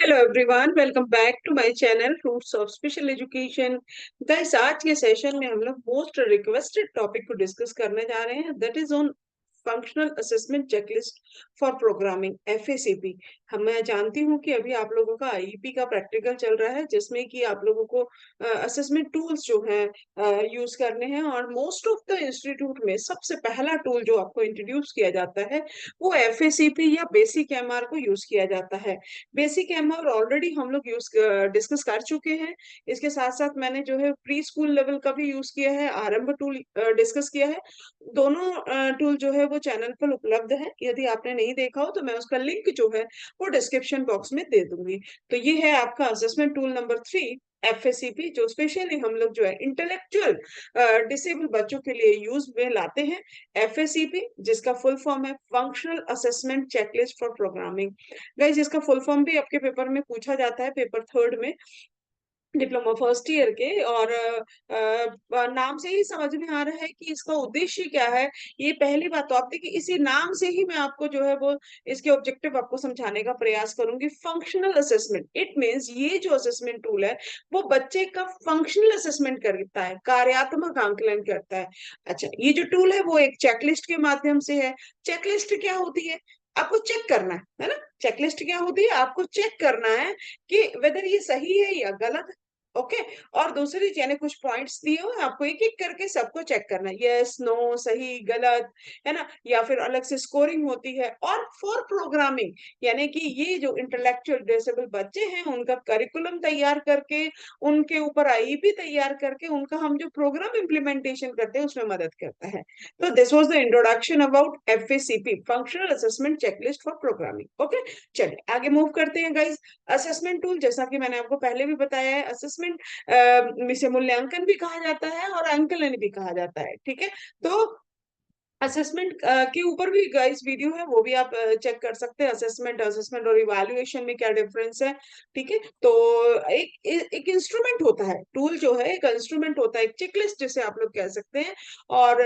Hello everyone, welcome back to my channel roots of special education. Guys, आज के session में हम लोग मोस्ट रिक्वेस्टेड टॉपिक को डिस्कस करने जा रहे हैं, that is on functional assessment checklist for programming FACP. मैं जानती हूँ कि अभी आप लोगों का आईईपी का प्रैक्टिकल चल रहा है, जिसमें कि आप लोगों को असेसमेंट टूल्स जो हैं यूज करने हैं। और मोस्ट ऑफ द इंस्टीट्यूट में सबसे पहला टूल जो आपको इंट्रोड्यूस किया जाता है वो एफएसीपी या बेसिक एमआर को यूज किया जाता है। बेसिक एमआर ऑलरेडी हम लोग यूज डिस्कस कर चुके हैं। इसके साथ साथ मैंने जो है प्री स्कूल लेवल का भी यूज किया है, आरंभ टूल डिस्कस किया है। दोनों टूल जो है वो चैनल पर उपलब्ध है। यदि आपने नहीं देखा हो तो मैं उसका लिंक जो है वो डिस्क्रिप्शन बॉक्स में दे दूंगी। तो ये है आपका असेसमेंट टूल नंबर 3, एफएसीपी, जो स्पेशली हम लोग जो है इंटेलेक्चुअल डिसेबल बच्चों के लिए यूज में लाते हैं। एफएसीपी जिसका फुल फॉर्म है functional assessment checklist for programming. Guys, इसका फुल फॉर्म भी आपके पेपर में पूछा जाता है, पेपर थर्ड में, डिप्लोमा फर्स्ट ईयर के। और नाम से ही समझ में आ रहा है कि इसका उद्देश्य क्या है। ये पहली बात तो आप देखिए, इसी नाम से ही मैं आपको जो है वो इसके ऑब्जेक्टिव आपको समझाने का प्रयास करूंगी। फंक्शनल असेसमेंट, इट मींस ये जो असेसमेंट टूल है वो बच्चे का फंक्शनल असेसमेंट करता है, कार्यात्मक आंकलन करता है। अच्छा, ये जो टूल है वो एक चेकलिस्ट के माध्यम से है। चेकलिस्ट क्या होती है? आपको चेक करना है ना। चेकलिस्ट क्या होती है? आपको चेक करना है कि वेदर ये सही है या गलत। ओके। और दूसरी यानी कुछ पॉइंट्स दिए हुए, आपको एक एक करके सबको चेक करना है, यस नो, सही गलत, है ना। या फिर अलग से स्कोरिंग होती है। और फॉर प्रोग्रामिंग यानी कि ये जो इंटेलेक्चुअल डिसेबल बच्चे हैं उनका करिकुलम तैयार करके, उनके ऊपर आईईपी तैयार करके, उनका हम जो प्रोग्राम इम्प्लीमेंटेशन करते हैं उसमें मदद करता है। तो this was the introduction about FACP, functional assessment checklist for programming. Okay, चलिए आगे मूव करते हैं गाइस। असेसमेंट टूल, जैसा कि मैंने आपको पहले भी बताया है, असेसमेंट इसे मूल्यांकन भी कहा जाता है और अंकलन भी कहा जाता है। ठीक है। तो असेसमेंट के ऊपर भी गाइस वीडियो है, वो भी आप चेक कर सकते हैं। असेसमेंट असेसमेंट और इवैल्यूएशन में क्या डिफरेंस है। ठीक है। तो एक इंस्ट्रूमेंट होता है, टूल जो है एक इंस्ट्रूमेंट होता है, एक चेकलिस्ट जिसे आप लोग कह सकते हैं। और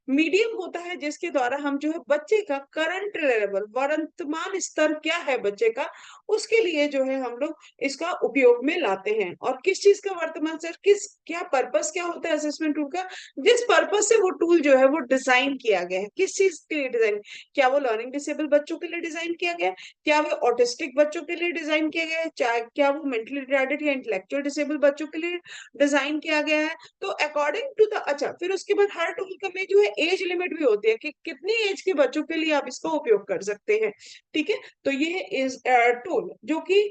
मीडियम होता है जिसके द्वारा हम जो है बच्चे का करंट लेवल, वर्तमान स्तर क्या है बच्चे का, उसके लिए जो है हम लोग इसका उपयोग में लाते हैं। और किस चीज का वर्तमान स्तर, किस क्या पर्पस क्या होता है असेसमेंट टूल का, जिस पर्पज से वो टूल जो है वो डिजाइन किया गया है, किस चीज के लिए डिजाइन, क्या वो लर्निंग डिसेबल बच्चों के लिए डिजाइन किया गया है, क्या वो ऑटिस्टिक बच्चों के लिए डिजाइन किया गया है, चाहे क्या वो मेंटली रिटार्डेड या इंटेलेक्चुअल डिसेबल बच्चों के लिए डिजाइन किया गया है। तो अकॉर्डिंग टू द, अच्छा, फिर उसके बाद हर टूल का में जो है एज लिमिट भी होती है कि कितनी एज के बच्चों के लिए आप इसका उपयोग कर सकते हैं। ठीक है। तो ये इज टूल जो कि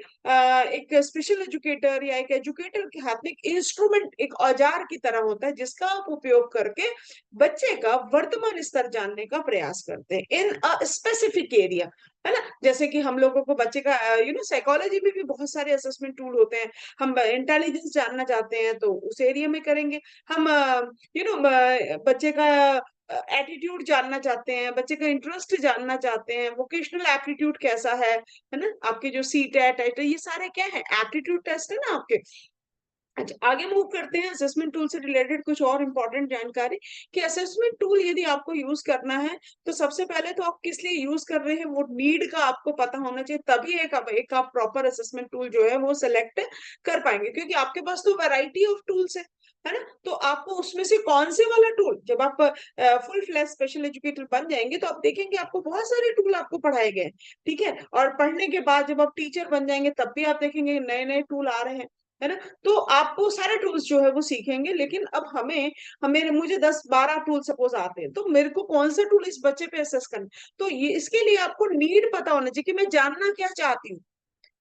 एक स्पेशल एजुकेटर या एक एजुकेटर के हाथ में एक इंस्ट्रूमेंट, एक औजार की तरह होता है, जिसका आप उपयोग करके बच्चे का वर्तमान स्तर जानने का प्रयास करते हैं इन अ स्पेसिफिक एरिया, है ना। जैसे कि हम लोगों को बच्चे का साइकोलॉजी में भी बहुत सारे असेसमेंट टूल होते हैं। हम इंटेलिजेंस जानना चाहते हैं तो उस एरिया में करेंगे। हम बच्चे का एटीट्यूड जानना चाहते हैं, बच्चे का इंटरेस्ट जानना चाहते हैं, वोकेशनल एप्टीट्यूड कैसा है ना। आपके जो सी टेट, ये सारे क्या है, एप्टीट्यूड टेस्ट है ना आपके। अच्छा, आगे मूव करते हैं असेसमेंट टूल से रिलेटेड कुछ और इंपॉर्टेंट जानकारी, कि असेसमेंट टूल यदि आपको यूज करना है तो सबसे पहले तो आप किस लिए यूज कर रहे हैं वो नीड का आपको पता होना चाहिए, तभी एक आप प्रॉपर असेसमेंट टूल जो है वो सिलेक्ट कर पाएंगे। क्योंकि आपके पास तो वैरायटी ऑफ टूल्स है ना। तो आपको उसमें से कौन से वाला टूल, जब आप फुल फ्लैश स्पेशल एजुकेटर बन जाएंगे तो आप देखेंगे आपको बहुत सारे टूल आपको पढ़ाए गए। ठीक है। और पढ़ने के बाद जब आप टीचर बन जाएंगे तब भी आप देखेंगे नए नए टूल आ रहे हैं, है ना। तो आपको सारे टूल्स जो है वो सीखेंगे, लेकिन अब हमें हमें मुझे 10-12 टूल सपोज आते हैं, तो मेरे को कौन सा टूल इस बच्चे पे असेस करना। तो ये इसके लिए आपको नीड पता होना चाहिए कि मैं जानना क्या चाहती हूँ।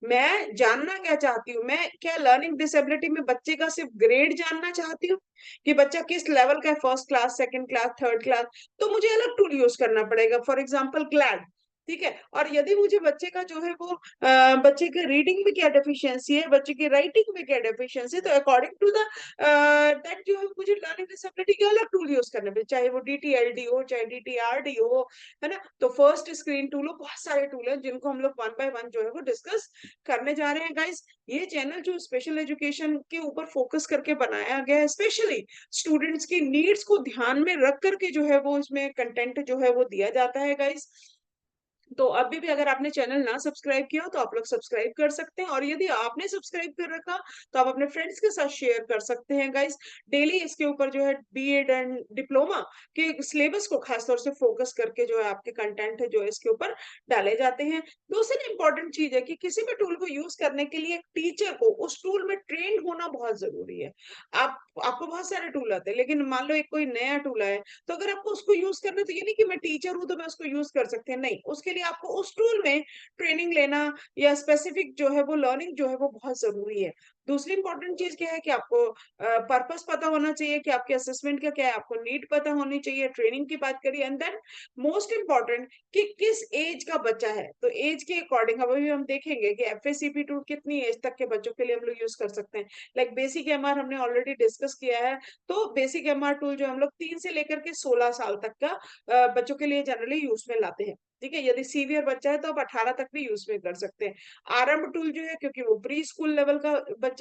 मैं जानना क्या चाहती हूँ, मैं क्या लर्निंग डिसेबिलिटी में बच्चे का सिर्फ ग्रेड जानना चाहती हूँ कि बच्चा किस लेवल का है, first class, second class, third class. तो मुझे अलग टूल यूज करना पड़ेगा, फॉर एग्जांपल ग्लैड। ठीक है। और यदि मुझे बच्चे का जो है वो बच्चे के रीडिंग में क्या डेफिशिएंसी है, बच्चे की राइटिंग में क्या डेफिशिएंसी है, तो अकॉर्डिंग टू द दैट जो है मुझे लर्निंग डिसेबिलिटी के अलग टूल यूज करने पड़े, चाहे वो डीटीएलडी हो, चाहे डीटीआरडी हो, है ना। तो फर्स्ट स्क्रीन टूल हो, बहुत सारे टूल हैं जिनको हम लोग वन बाय वन जो है वो डिस्कस करने जा रहे हैं गाइस। ये चैनल जो स्पेशल एजुकेशन के ऊपर फोकस करके बनाया गया है, स्पेशली स्टूडेंट्स की नीड्स को ध्यान में रख करके जो है वो इसमें कंटेंट जो है वो दिया जाता है गाइस। तो अभी भी अगर आपने चैनल ना सब्सक्राइब किया हो तो आप लोग सब्सक्राइब कर सकते हैं, और यदि आपने सब्सक्राइब कर रखा तो आप अपने फ्रेंड्स के साथ शेयर कर सकते हैं गाइस। डेली इसके ऊपर जो है बीएड एंड डिप्लोमा के सिलेबस को खास तौर से फोकस करके जो है आपके कंटेंट है जो है इसके ऊपर डाले जाते हैं। दूसरी इंपॉर्टेंट चीज है कि किसी भी टूल को यूज करने के लिए एक टीचर को उस टूल में ट्रेन होना बहुत जरूरी है। आपको बहुत सारे टूल आते हैं, लेकिन मान लो एक कोई नया टूल है, तो अगर आपको उसको यूज करना है तो ये नहीं कि मैं टीचर हूं तो मैं उसको यूज कर सकती हूँ, नहीं, उसके लिए आपको उस टूल में ट्रेनिंग लेना या स्पेसिफिक जो है वो लर्निंग जो है वो बहुत जरूरी है। दूसरी इंपॉर्टेंट चीज क्या है कि आपको पर्पस पता होना चाहिए कि आपके असेसमेंट का क्या है, आपको नीड पता होनी चाहिए, ट्रेनिंग की बात करिए, एंड देन मोस्ट इंपॉर्टेंट कि किस एज का बच्चा है, तो एज के अकॉर्डिंग अभी हम देखेंगे कि एफएसीपी टूल कितनी एज तक के बच्चों के लिए हम लोग यूज कर सकते हैं। लाइक बेसिक एमआर हमने ऑलरेडी डिस्कस किया है, तो बेसिक एमआर टूल जो हम लोग 3 से लेकर के 16 साल तक का बच्चों के लिए जनरली यूज में लाते हैं। ठीक है, यदि सीवियर बच्चा है तो आप 18 तक भी यूज में कर सकते हैं। आरंभ टूल जो है, क्योंकि वो प्री स्कूल लेवल का बच्चा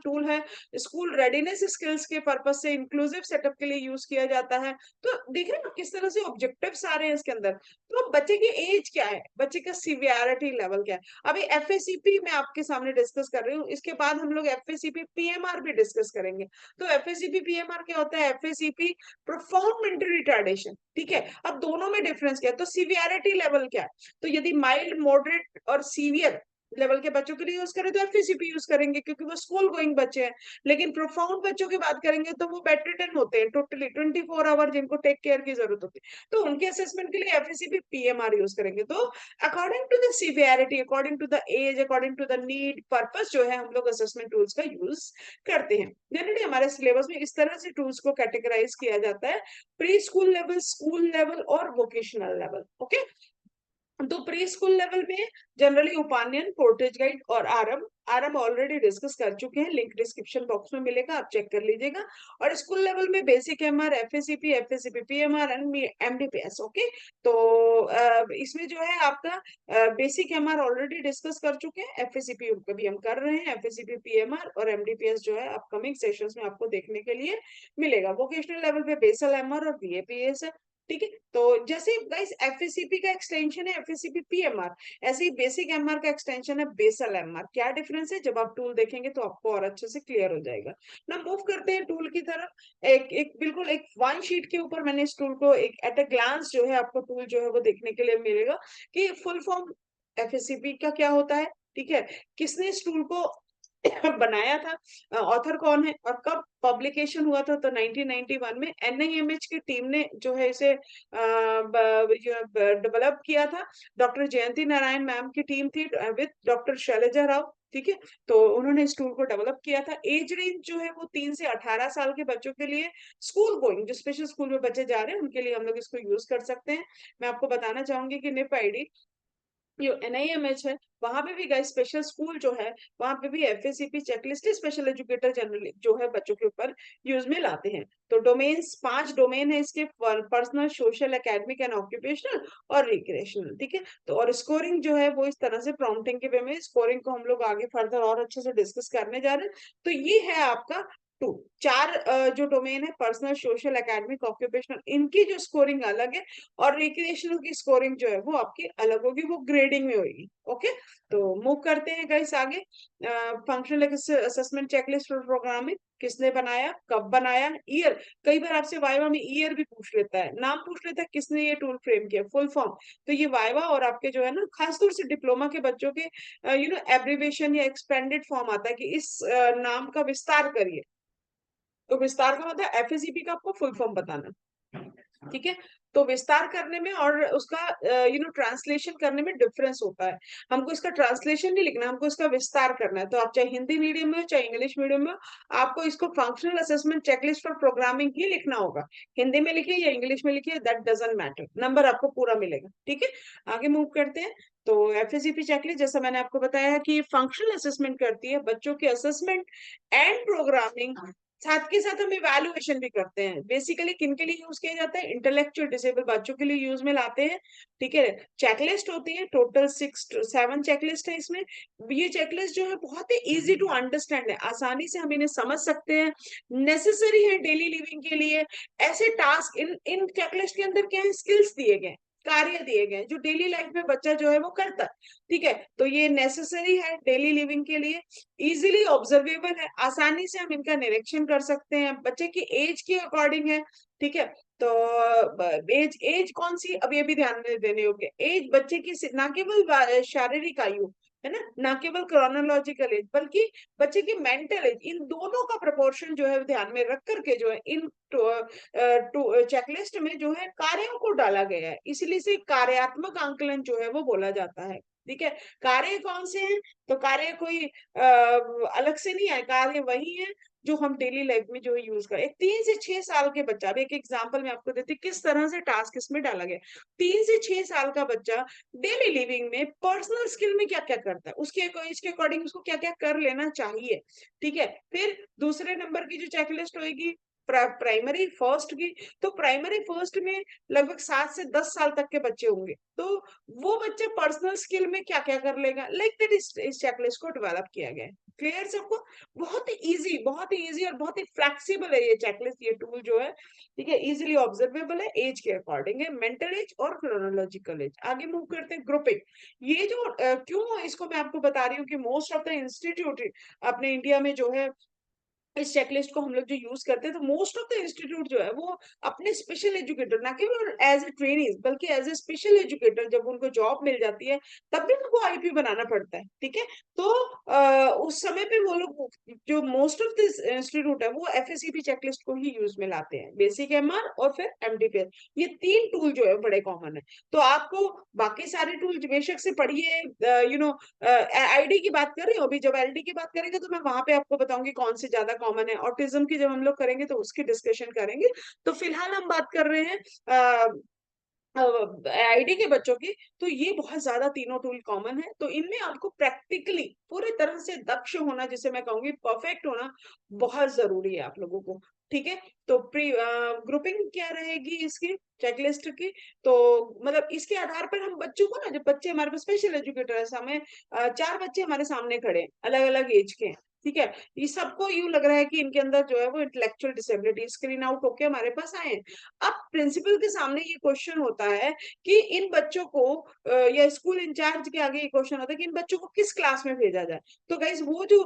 टूल है, स्कूल रेडीनेस स्किल्स के पर्पज से इंक्लूसिव सेटअप के लिए यूज किया जाता है। तो देख रहे हैं किस तरह से ऑब्जेक्टिव्स आ रहे हैं इसके अंदर। तो बच्चे की एज क्या है, बच्चे का सिवियरिटी लेवल क्या है, अभी एफएसीपी मैं आपके सामने डिस्कस कर रही हूँ, इसके बाद हम लोग एफएसीपी पीएमआर भी डिस्कस करेंगे। तो एफएसीपी पीएमआर क्या होता है, एफएसीपी प्रोफाउंड मेंटल रिटार्डेशन, ठीक है। अब दोनों में डिफरेंस क्या है, तो सिवियरिटी लेवल क्या है, तो यदि माइल्ड मॉडरेट और सीवियर लेवल के बच्चों के लिए यूज करें तो एफएसीपी यूज करेंगे क्योंकि वो स्कूल गोइंग बच्चे हैं। लेकिन प्रोफाउंड बच्चों की बात करेंगे तो वो बेड रिटर्न होते हैं टोटली 24 आवर, जिनको टेक केयर की जरूरत होती है, तो उनके असेसमेंट के लिए एफएसीपी पीएमआर यूज करेंगे। तो according to the severity, according to the age, according to the need purpose जो है हम लोग असेसमेंट टूल्स का यूज करते हैं। जनरली हमारे सिलेबस में इस तरह से टूल्स को कैटेगराइज किया जाता है, pre school level, school level और वोकेशनल लेवल। ओके, तो प्री स्कूल लेवल में जनरली उपान्यन, पोर्टेज गाइड और आरंभ, आरंभ ऑलरेडी डिस्कस कर चुके हैं, लिंक डिस्क्रिप्शन बॉक्स में मिलेगा, आप चेक कर लीजिएगा। और स्कूल लेवल में basic MR, FACP, FACP PMR and MDPS. Okay, तो इसमें जो है आपका बेसिक एमआर ऑलरेडी डिस्कस कर चुके हैं, एफएसीपी भी हम कर रहे हैं, एफएसीपी पीएमआर और एमडीपीएस जो है अपकमिंग सेशंस में आपको देखने के लिए मिलेगा। वोकेशनल लेवल पे बेसल एमआर और बीएपीएस है। ठीक है, तो जैसे गाइस एफएसीपी का एक्सटेंशन है एफएसीपी पीएमआर, ऐसे ही बेसिक एमआर का एक्सटेंशन है बेसल एमआर। क्या डिफरेंस है, जब आप टूल देखेंगे तो आपको और अच्छे से क्लियर हो जाएगा ना। मूव करते हैं टूल की तरफ। एक एक बिल्कुल एक वन शीट के ऊपर मैंने इस टूल को एक एट अ ग्लांस जो है आपको टूल जो है वो देखने के लिए मिलेगा कि फुल फॉर्म एफएसीपी का क्या होता है, ठीक है, किसने इस टूल को बनाया था, ऑथर कौन है और कब पब्लिकेशन हुआ था, तो 1991 में एनआईएमएच की टीम ने जो है इसे डेवलप किया था। डॉक्टर जयंती नारायण मैम की टीम थी विद डॉक्टर शैलजा राव। ठीक है, तो उन्होंने इस टूल को डेवलप किया था। एज रेंज जो है वो 3 से 18 साल के बच्चों के लिए, स्कूल गोइंग जो स्पेशल स्कूल में बच्चे जा रहे हैं उनके लिए हम लोग इसको यूज कर सकते हैं। मैं आपको बताना चाहूंगी कि निप आईडी जो एनआईएमएच है वहां पे भी गाइस स्पेशल स्कूल जो है वहां पे भी एफएसीपी चेकलिस्ट स्पेशल एजुकेटर जनरली जो है बच्चों के ऊपर यूज में लाते हैं। तो डोमेन्स 5 डोमेन है इसके, personal, social, academic and occupational और रिक्रिएशनल। ठीक है, तो और स्कोरिंग जो है वो इस तरह से प्रॉम्प्टिंग के वे में स्कोरिंग को हम लोग आगे फर्दर और अच्छे से डिस्कस करने जा रहे हैं। तो ये है आपका टू, चार जो डोमेन है पर्सनल, सोशल, एकेडमिक, ऑक्यूपेशनल, इनकी जो स्कोरिंग अलग है और रिक्रिएशनल की स्कोरिंग जो है वो आपकी अलग होगी, वो ग्रेडिंग में होगी। ओके, तो मूव करते हैं गाइस आगे। Functional assessment checklist for programming किसने बनाया, कब बनाया, ईयर, कई बार आपसे वाइवा में ईयर भी पूछ लेता है, नाम पूछ लेता है किसने ये टूल फ्रेम किया, फुल फॉर्म। तो ये वाइवा और आपके जो है ना खासतौर से डिप्लोमा के बच्चों के एब्रीवेशन या एक्सपेंडेड फॉर्म आता है कि इस नाम का विस्तार करिए, तो विस्तार का मतलब एफएसीपी का आपको फुल फॉर्म बताना। ठीक है, तो विस्तार करने में और उसका ट्रांसलेशन करने में डिफरेंस होता है। हमको इसका ट्रांसलेशन नहीं लिखना, हमको इसका विस्तार करना है। तो आप चाहे हिंदी मीडियम में हो चाहे इंग्लिश मीडियम में हो, आपको इसको functional assessment checklist for programming ही लिखना होगा। हिंदी में लिखिए या इंग्लिश में लिखिए, दैट डजंट मैटर, नंबर आपको पूरा मिलेगा। ठीक है, आगे मूव करते हैं। तो एफएसीपी चेकलिस्ट जैसा मैंने आपको बताया है कि फंक्शनल असेसमेंट करती है बच्चों के असेसमेंट एंड प्रोग्रामिंग, साथ के साथ हम इवैल्यूएशन भी करते हैं। बेसिकली किन के लिए यूज किया जाता है, इंटेलेक्चुअल डिसेबल बच्चों के लिए यूज में लाते हैं। ठीक है, चेकलिस्ट होती है टोटल 6 7 चेकलिस्ट है इसमें। ये चेकलिस्ट जो है बहुत ही इजी टू अंडरस्टैंड है, आसानी से हम इन्हें समझ सकते हैं, नेसेसरी है डेली लिविंग के लिए। ऐसे टास्क इन इन चेकलिस्ट के अंदर क्या है, स्किल्स दिए गए, कार्य दिए गए हैं जो डेली लाइफ में बच्चा जो है वो करता है, ठीक है। तो ये नेसेसरी है डेली लिविंग के लिए, इजीली ऑब्जर्वेबल है, आसानी से हम इनका निरीक्षण कर सकते हैं, बच्चे की एज के अकॉर्डिंग है, ठीक है। तो एज एज कौन सी, अब ये भी ध्यान में देने योग्य, एज बच्चे की ना केवल शारीरिक आयु है ना केवल क्रोनोलॉजिकल एज, बल्कि बच्चे की मेंटल एज, इन दोनों का प्रोपोर्शन जो है ध्यान में रख करके जो है इन चेकलिस्ट में जो है कार्यों को डाला गया है, इसलिए से कार्यात्मक आंकलन जो है वो बोला जाता है, ठीक है। कार्य कौन से हैं, तो कार्य कोई अलग से नहीं है, कार्य वही है जो हम डेली लाइफ में जो है यूज करें। एक 3 से 6 साल के बच्चा, अब एक एग्जांपल मैं आपको देती हूँ किस तरह से टास्क इसमें डाला गया। 3 से 6 साल का बच्चा डेली लिविंग में पर्सनल स्किल में क्या क्या करता है, उसके इसके अकॉर्डिंग उसको क्या क्या कर लेना चाहिए, ठीक है। फिर दूसरे नंबर की जो चेकलिस्ट होगी प्राइमरी फर्स्ट की, तो प्राइमरी फर्स्ट में लगभग 7 से 10 साल तक के बच्चे होंगे, तो वो बच्चे पर्सनल स्किल में क्या क्या कर लेगा, लाइक दैट इस चेकलिस्ट को डेवलप किया गया है। क्लियर सबको, बहुत ही इजी और बहुत ही फ्लेक्सिबल है ये चेकलिस्ट, ये टूल जो है, ठीक है, इजीली ऑब्जर्वेबल है, एज के अकॉर्डिंग है, मेंटल एज और क्रोनोलॉजिकल एज। आगे मूव करते हैं ग्रुपिंग। ये जो क्यों इसको मैं आपको बता रही हूँ कि मोस्ट ऑफ द इंस्टीट्यूट अपने इंडिया में जो है इस चेकलिस्ट को हम लोग जो यूज करते हैं, तो मोस्ट ऑफ द इंस्टीट्यूट जो है वो अपने स्पेशल एजुकेटर, ना केवल एज ए ट्रेनीज बल्कि एज ए स्पेशल एजुकेटर, जब उनको जॉब मिल जाती है तब भी उनको आईपी बनाना पड़ता है, ठीक है। तो उस समय पे वो लोग जो मोस्ट ऑफ द इंस्टीट्यूट है वो एफएससीबी चेकलिस्ट को ही यूज में लाते हैं, बेसिक एमआर और फिर एमडीपीएस, ये 3 टूल जो है बड़े कॉमन है। तो आपको बाकी सारे टूल बेशक से पढ़िए, आईडी की बात कर रही हूँ, अभी जब एलडी की बात करेंगे तो मैं वहां पे आपको बताऊंगी कौन से ज्यादा कॉमन है, ऑटिज्म की जब हम लोग करेंगे तो उसकी डिस्कशन करेंगे। तो फिलहाल हम बात कर रहे हैं आईडी के बच्चों की, तो ये बहुत ज्यादा तीनों टूल कॉमन है, तो इनमें आपको प्रैक्टिकली पूरी तरह से दक्ष होना, जिसे मैं कहूंगी परफेक्ट होना, बहुत जरूरी है आप लोगों को, ठीक है। तो प्री ग्रुपिंग क्या रहेगी इसकी चेकलिस्ट की, तो मतलब इसके आधार पर हम बच्चों को ना, जब बच्चे हमारे पास स्पेशल एजुकेटर है, हमें 4 बच्चे हमारे सामने खड़े अलग अलग एज के हैं, ठीक है, ये सबको यूं लग रहा है कि इनके अंदर जो है वो इंटेलेक्चुअल डिसेबिलिटी स्क्रीन आउट होके हमारे पास आए हैं। अब प्रिंसिपल के सामने ये क्वेश्चन होता है कि इन बच्चों को या स्कूल इंचार्ज के आगे ये क्वेश्चन होता है कि इन बच्चों को किस क्लास में भेजा जाए। तो गाइज वो जो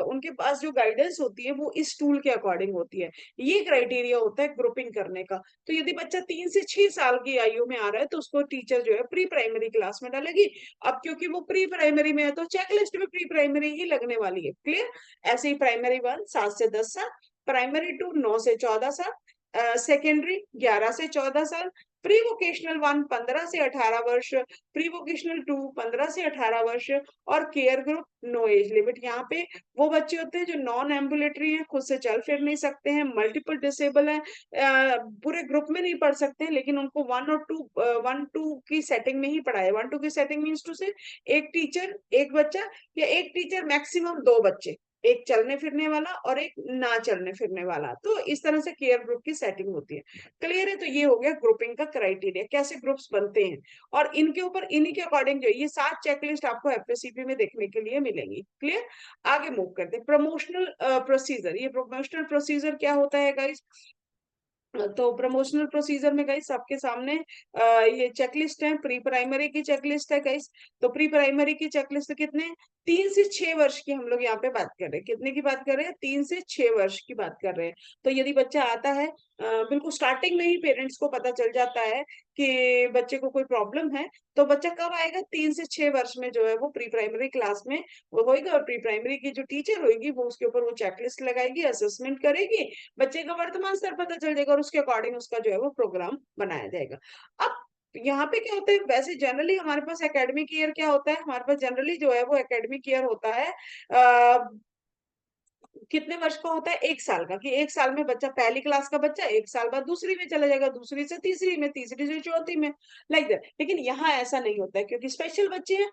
उनके पास जो गाइडेंस होती है वो इस टूल के अकॉर्डिंग होती है, ये क्राइटेरिया होता है ग्रुपिंग करने का। तो यदि बच्चा 3 से 6 साल की आयु में आ रहा है तो उसको टीचर जो है प्री प्राइमरी क्लास में डालेगी। अब क्योंकि वो प्री प्राइमरी में है तो चेकलिस्ट में प्री प्राइमरी ही लगने वाली है, क्लियर। ऐसे ही प्राइमरी 1 7 से 10 साल, प्राइमरी 2 9 से 14 साल, सेकेंडरी 11 से 14 साल, प्री वोकेशनल 1 15 से 18 वर्ष, प्री वोकेशनल 2 15 से 18 वर्ष, और care group no age limit. यहाँ पे वो बच्चे होते हैं जो नॉन एम्बुलेटरी हैं, खुद से चल फिर नहीं सकते हैं, मल्टीपल डिसेबल हैं, पूरे ग्रुप में नहीं पढ़ सकते हैं, लेकिन उनको 1 और 2 की सेटिंग में ही पढ़ाया। 1 2 की सेटिंग मीन्स टू से एक टीचर एक बच्चा, या एक टीचर मैक्सिमम 2 बच्चे, एक चलने फिरने वाला और एक ना चलने फिरने वाला, तो इस तरह से केयर ग्रुप की सेटिंग होती है। क्लियर है, तो ये हो गया ग्रुपिंग का क्राइटेरिया, कैसे ग्रुप्स बनते हैं, और इनके ऊपर इन्हीं के अकॉर्डिंग जो ये 7 चेकलिस्ट आपको एफएससीपी में देखने के लिए मिलेंगी। क्लियर, आगे मूव करते हैं प्रमोशनल प्रोसीजर। ये प्रमोशनल प्रोसीजर क्या होता है गाइस, तो प्रमोशनल प्रोसीजर में गाइस आपके सामने ये चेकलिस्ट है, प्री प्राइमरी की चेकलिस्ट है गाइस। तो प्री प्राइमरी की चेकलिस्ट कितने, 3 से 6 वर्ष की हम लोग यहाँ पे बात कर रहे हैं, कितने की बात कर रहे हैं, 3 से 6 वर्ष की बात कर रहे हैं। तो यदि बच्चा आता है बिल्कुल स्टार्टिंग में ही पेरेंट्स को पता चल जाता है कि बच्चे को कोई प्रॉब्लम है, तो बच्चा कब आएगा, 3 से 6 वर्ष में जो है वो प्री प्राइमरी क्लास में वो होएगा, और प्री प्राइमरी की जो टीचर होगी वो उसके ऊपर वो चेकलिस्ट लगाएगी, असेसमेंट करेगी, बच्चे का वर्तमान स्तर पता चल जाएगा और उसके अकॉर्डिंग उसका जो है वो प्रोग्राम बनाया जाएगा। अब यहाँ पे क्या होता है, वैसे जनरली हमारे पास एकेडमिक ईयर क्या होता है, हमारे पास जनरली जो है वो एकेडमिक ईयर होता है कितने वर्ष का होता है, 1 साल का, कि 1 साल में बच्चा, पहली क्लास का बच्चा 1 साल बाद दूसरी में चला जाएगा, दूसरी से तीसरी में, तीसरी से चौथी में, लाइक दैट। लेकिन यहाँ ऐसा नहीं होता है क्योंकि स्पेशल बच्चे हैं,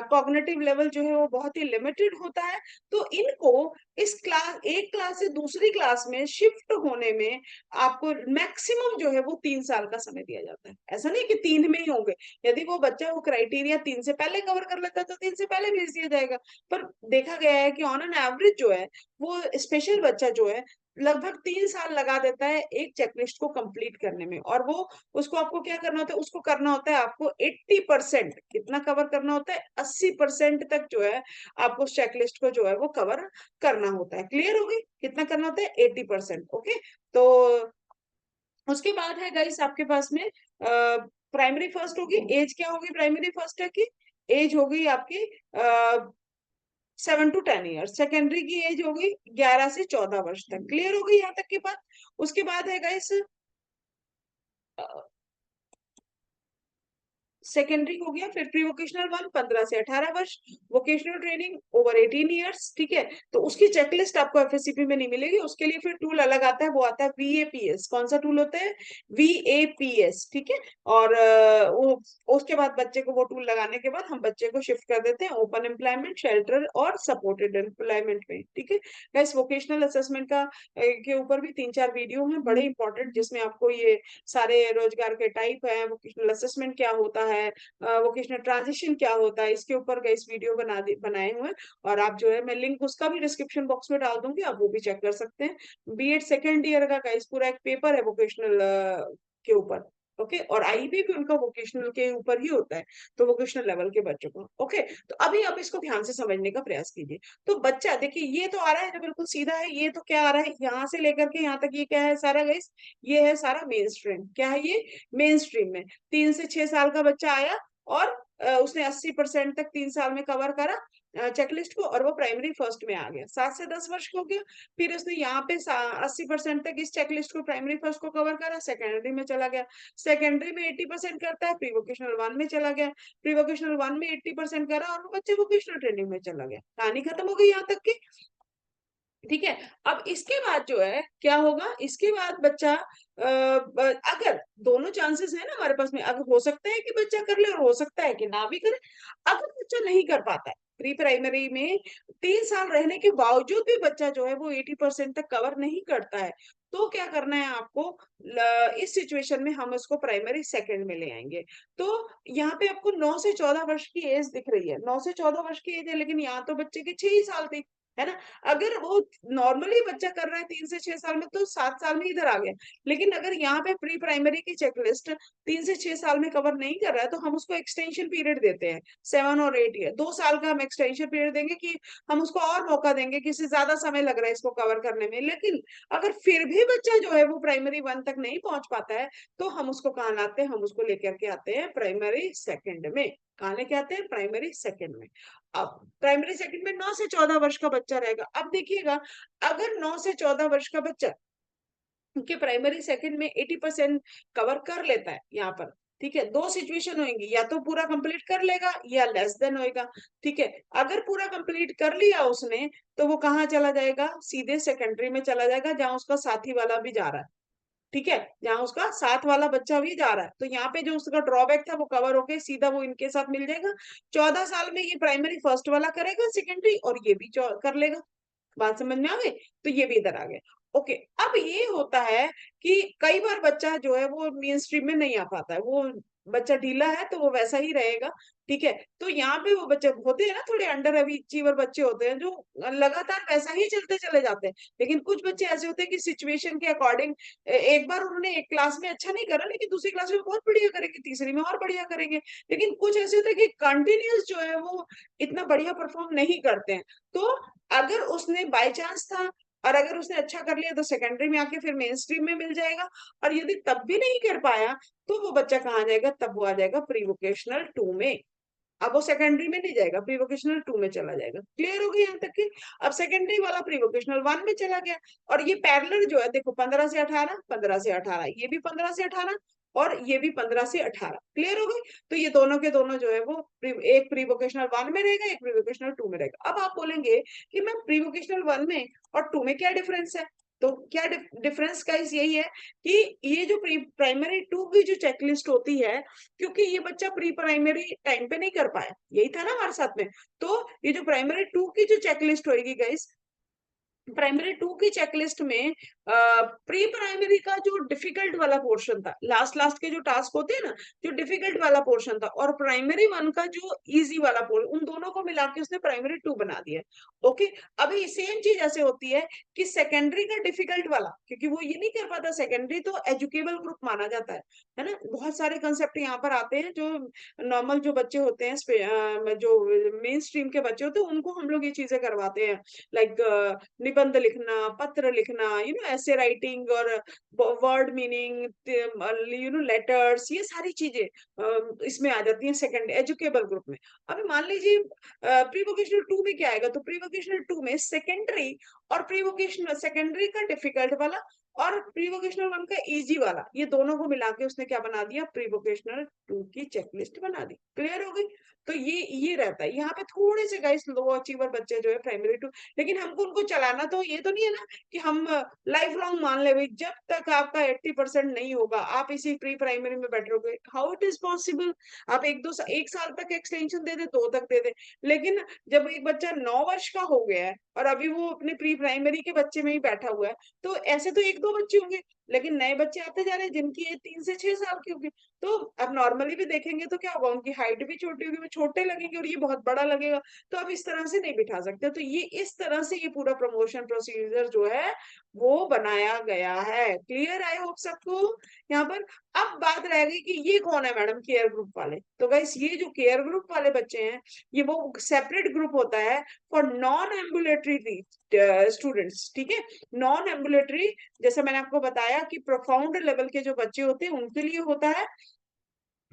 कॉग्निटिव लेवल जो है वो बहुत ही लिमिटेड होता है, तो इनको इस क्लास, एक क्लास से दूसरी क्लास में शिफ्ट होने में आपको मैक्सिमम जो है वो 3 साल का समय दिया जाता है। ऐसा नहीं कि 3 में ही होंगे, यदि वो बच्चा वो क्राइटेरिया 3 से पहले कवर कर लेता है तो 3 से पहले भेज दिया जाएगा। पर देखा गया है कि ऑन एन एवरेज जो है वो स्पेशल बच्चा जो है लगभग 3 साल लगा देता है एक चेकलिस्ट को कंप्लीट करने में, और वो उसको आपको क्या करना होता है, उसको करना होता है आपको 80%, कितना कवर करना होता है, 80% तक जो है आपको उस चेकलिस्ट को जो है वो कवर करना होता है। क्लियर होगी, कितना करना होता है, 80%। ओके, तो उसके बाद है गाइस आपके पास में प्राइमरी फर्स्ट होगी। एज क्या होगी प्राइमरी फर्स्ट की, एज होगी आपकी 7 to 10 ईयर। सेकेंडरी की एज होगी 11 से 14 वर्ष तक। क्लियर हो गई यहाँ तक की बात। उसके बाद है गाइस सेकेंडरी हो गया, फिर प्री वोकेशनल 1 15 से 18 वर्ष, वोकेशनल ट्रेनिंग ओवर 18 ईयर्स। ठीक है, तो उसकी चेकलिस्ट आपको एफएससीपी में नहीं मिलेगी, उसके लिए फिर टूल अलग आता है, वो आता है वीएपीएस। कौन सा टूल होता है, वीएपीएस। ठीक है, और उसके बाद बच्चे को वो टूल लगाने के बाद हम बच्चे को शिफ्ट कर देते हैं ओपन एम्प्लॉयमेंट, शेल्टर और सपोर्टेड एम्प्लॉयमेंट में। ठीक है गाइस, वोकेशनल असेसमेंट का के ऊपर भी 3-4 वीडियो हैं बड़े इंपॉर्टेंट, जिसमें आपको ये सारे रोजगार के टाइप है, वोकेशनल असेसमेंट क्या होता है, वोकेशनल ट्रांजिशन क्या होता है, इसके ऊपर का इस वीडियो बनाए हुए हैं। और आप जो है, मैं लिंक उसका भी डिस्क्रिप्शन बॉक्स में डाल दूंगी, आप वो भी चेक कर सकते हैं। बीएड सेकेंड ईयर का गाइस पूरा एक पेपर है वोकेशनल के ऊपर। ओके, और आईबी भी उनका वोकेशनल के ऊपर ही होता है, तो वोकेशनल लेवल के बच्चों को। ओके, तो अभी आप इसको ध्यान से समझने का प्रयास कीजिए। तो बच्चा देखिए, ये तो आ रहा है जो बिल्कुल सीधा है, ये तो क्या आ रहा है यहाँ से लेकर के यहाँ तक, ये क्या है सारा गाइस, ये है सारा मेन स्ट्रीम। क्या है ये, मेन स्ट्रीम में 3 से 6 साल का बच्चा आया, और उसने 80% तक 3 साल में कवर करा चेकलिस्ट को, और वो प्राइमरी फर्स्ट में आ गया। 7 से 10 वर्ष को गया, फिर उसने यहाँ पे 80% तक इस चेकलिस्ट को प्राइमरी फर्स्ट को कवर करा, सेकेंडरी में चला गया। सेकेंडरी में 80% करता है, प्री वोकेशनल 1 में चला गया, प्री वोकेशनल 1 में 80% करा, और वो बच्चे वोकेशनल ट्रेनिंग में चला गया। कहानी खत्म हो गई यहाँ तक की। ठीक है, अब इसके बाद जो है क्या होगा, इसके बाद बच्चा अगर दोनों चांसेस है ना हमारे पास में, अगर हो सकता है कि बच्चा कर ले और हो सकता है कि ना भी करे। अगर बच्चा नहीं कर पाता है प्री प्राइमरी में, 3 साल रहने के बावजूद भी बच्चा जो है वो 80% तक कवर नहीं करता है, तो क्या करना है आपको, इस सिचुएशन में हम उसको प्राइमरी सेकंड में ले आएंगे। तो यहाँ पे आपको 9 से 14 वर्ष की एज दिख रही है, 9 से 14 वर्ष की एज है, लेकिन यहाँ तो बच्चे की 6 ही साल थी, है ना। अगर वो नॉर्मली बच्चा कर रहा है 3 से 6 साल में, तो 7 साल में इधर आ गया। लेकिन अगर यहाँ पे प्री प्राइमरी की चेकलिस्ट 3 से 6 साल में कवर नहीं कर रहा है, तो हम उसको एक्सटेंशन पीरियड देते हैं 7 और 8 ईयर, 2 साल का हम एक्सटेंशन पीरियड देंगे, कि हम उसको और मौका देंगे, किसी ज्यादा समय लग रहा है इसको कवर करने में। लेकिन अगर फिर भी बच्चा जो है वो प्राइमरी 1 तक नहीं पहुंच पाता है, तो हम उसको कहाँ लाते हैं, हम उसको लेकर के आते हैं प्राइमरी सेकंड में। कहाँ लेके आते हैं, प्राइमरी सेकंड में। अब प्राइमरी सेकंड में 9 से 14 वर्ष का बच्चा रहेगा। अब देखिएगा, अगर 9 से 14 वर्ष का बच्चा के प्राइमरी सेकंड में 80% कवर कर लेता है यहाँ पर, ठीक है, दो सिचुएशन होंगी, या तो पूरा कंप्लीट कर लेगा या लेस देन होएगा। ठीक है, अगर पूरा कंप्लीट कर लिया उसने, तो वो कहाँ चला जाएगा, सीधे सेकेंडरी में चला जाएगा, जहां उसका साथी वाला भी जा रहा है। ठीक है, जहां उसका साथ वाला बच्चा भी जा रहा है, तो यहाँ पे जो उसका ड्रॉबैक था वो कवर होके सीधा वो इनके साथ मिल जाएगा। 14 साल में ये प्राइमरी फर्स्ट वाला करेगा सेकेंडरी, और ये भी कर लेगा। बात समझ में आ गई, तो ये भी इधर आ गया। ओके, अब ये होता है कि कई बार बच्चा जो है वो मेन स्ट्रीम में नहीं आ पाता है, वो बच्चा ढीला है तो वो वैसा ही रहेगा। ठीक है, तो यहाँ पे वो बच्चे होते हैं ना, थोड़े अंडर अचीवर बच्चे होते हैं, जो लगातार वैसा ही चलते चले जाते हैं। लेकिन कुछ बच्चे ऐसे होते हैं कि सिचुएशन के अकॉर्डिंग, एक बार उन्होंने एक क्लास में अच्छा नहीं करा, लेकिन दूसरी क्लास में बहुत बढ़िया करेंगे, तीसरी में और बढ़िया करेंगे। लेकिन कुछ ऐसे होते हैं कि कंटिन्यूस जो है वो इतना बढ़िया परफॉर्म नहीं करते हैं। तो अगर उसने बाय चांस था, और अगर उसने अच्छा कर लिया, तो सेकेंडरी में आके फिर मेन स्ट्रीम में मिल जाएगा। और यदि तब भी नहीं कर पाया, तो वो बच्चा कहाँ जाएगा, तब वो आ जाएगा प्री वोकेशनल 2 में। अब वो सेकेंडरी में नहीं जाएगा, प्री वोकेशनल 2 में चला जाएगा। क्लियर हो गई यहाँ तक की। अब सेकेंडरी वाला प्री वोकेशनल 1 में चला गया, और ये पैरेलल जो है देखो, 15 से 18, 15 से 18, ये भी 15 से 18, और ये भी 15 से 18। क्लियर हो गई। तो ये दोनों के दोनों जो है वो एक प्री वोकेशनल 1 में रहेगा, एक प्री वोकेशनल 2 में रहेगा। अब आप बोलेंगे कि मैम प्री वोकेशनल 1 में और 2 में क्या डिफरेंस है, तो क्या डिफरेंस गाइस यही है कि ये जो प्राइमरी 2 की जो चेकलिस्ट होती है, क्योंकि ये बच्चा प्री प्राइमरी टाइम पे नहीं कर पाया, यही था ना हमारे साथ में। तो ये जो प्राइमरी 2 की जो चेकलिस्ट होगी गाइस, प्राइमरी 2 की चेकलिस्ट में प्री प्राइमरी का जो डिफिकल्ट वाला पोर्शन था, लास्ट लास्ट के जो टास्क होते हैं ना, जो डिफिकल्ट वाला पोर्शन था, और प्राइमरी 1 का जो इजी वाला पोर्शन, उन दोनों को मिला के उसने प्राइमरी 2 बना दिया। ओके, अभी सेम चीज ऐसे होती है कि सेकेंडरी का डिफिकल्ट वाला, क्योंकि वो ये नहीं कर पाता, सेकेंडरी तो एजुकेबल ग्रुप माना जाता है ना। बहुत सारे कंसेप्ट यहाँ पर आते हैं जो नॉर्मल जो बच्चे होते हैं, जो मेन स्ट्रीम के बच्चे होते हैं, उनको हम लोग ये चीजें करवाते हैं, लाइक निबंध लिखना, पत्र लिखना, ऐसे राइटिंग, और वर्ड मीनिंग, लेटर्स, ये सारी चीजें इसमें आ जाती हैं सेकंड एजुकेबल ग्रुप में। अभी मान लीजिए प्री वोकेशनल 2 में क्या आएगा, तो प्री वोकेशनल 2 में सेकेंडरी और प्री वोकेशनल, सेकेंडरी का डिफिकल्ट वाला और प्री वोकेशनल 1 का इजी वाला, ये दोनों को मिला के उसने क्या बना दिया, प्री वोकेशनल 2 की चेकलिस्ट बना दी। क्लियर हो गई? तो ये रहता है यहाँ पे, थोड़े से गाइस लो अचीवर बच्चे जो है प्राइमरी 2, लेकिन हमको उनको चलाना तो ये तो नहीं है ना कि हम लाइफ लॉन्ग मान ले भाई, जब तक आपका 80% नहीं होगा आप इसी प्री प्राइमरी में बैठे रहोगे, हाउ इट इज पॉसिबल? आप एक साल तक एक्सटेंशन दे दे, 2 तक दे दे, लेकिन जब एक बच्चा 9 वर्ष का हो गया है और अभी वो अपने प्री प्राइमरी के बच्चे में ही बैठा हुआ है, तो ऐसे तो 1-2 बच्चे होंगे, लेकिन नए बच्चे आते जा रहे हैं जिनकी एज 3 से 6 साल की होगी। तो अब नॉर्मली भी देखेंगे तो क्या होगा, उनकी हाइट भी छोटी होगी, वो छोटे लगेंगे और ये बहुत बड़ा लगेगा, तो आप इस तरह से नहीं बिठा सकते। तो ये इस तरह से ये पूरा प्रमोशन प्रोसीजर जो है वो बनाया गया है। क्लियर, आई होप सबको यहाँ पर। अब बात रह गई कि ये कौन है मैडम, केयर ग्रुप वाले। तो गाइस ये जो केयर ग्रुप वाले बच्चे हैं, ये वो सेपरेट ग्रुप होता है फॉर नॉन एम्बुलेटरी स्टूडेंट्स। ठीक है, नॉन एम्बुलेटरी, जैसे मैंने आपको बताया कि प्रोफाउंड लेवल के जो बच्चे होते हैं उनके लिए होता है,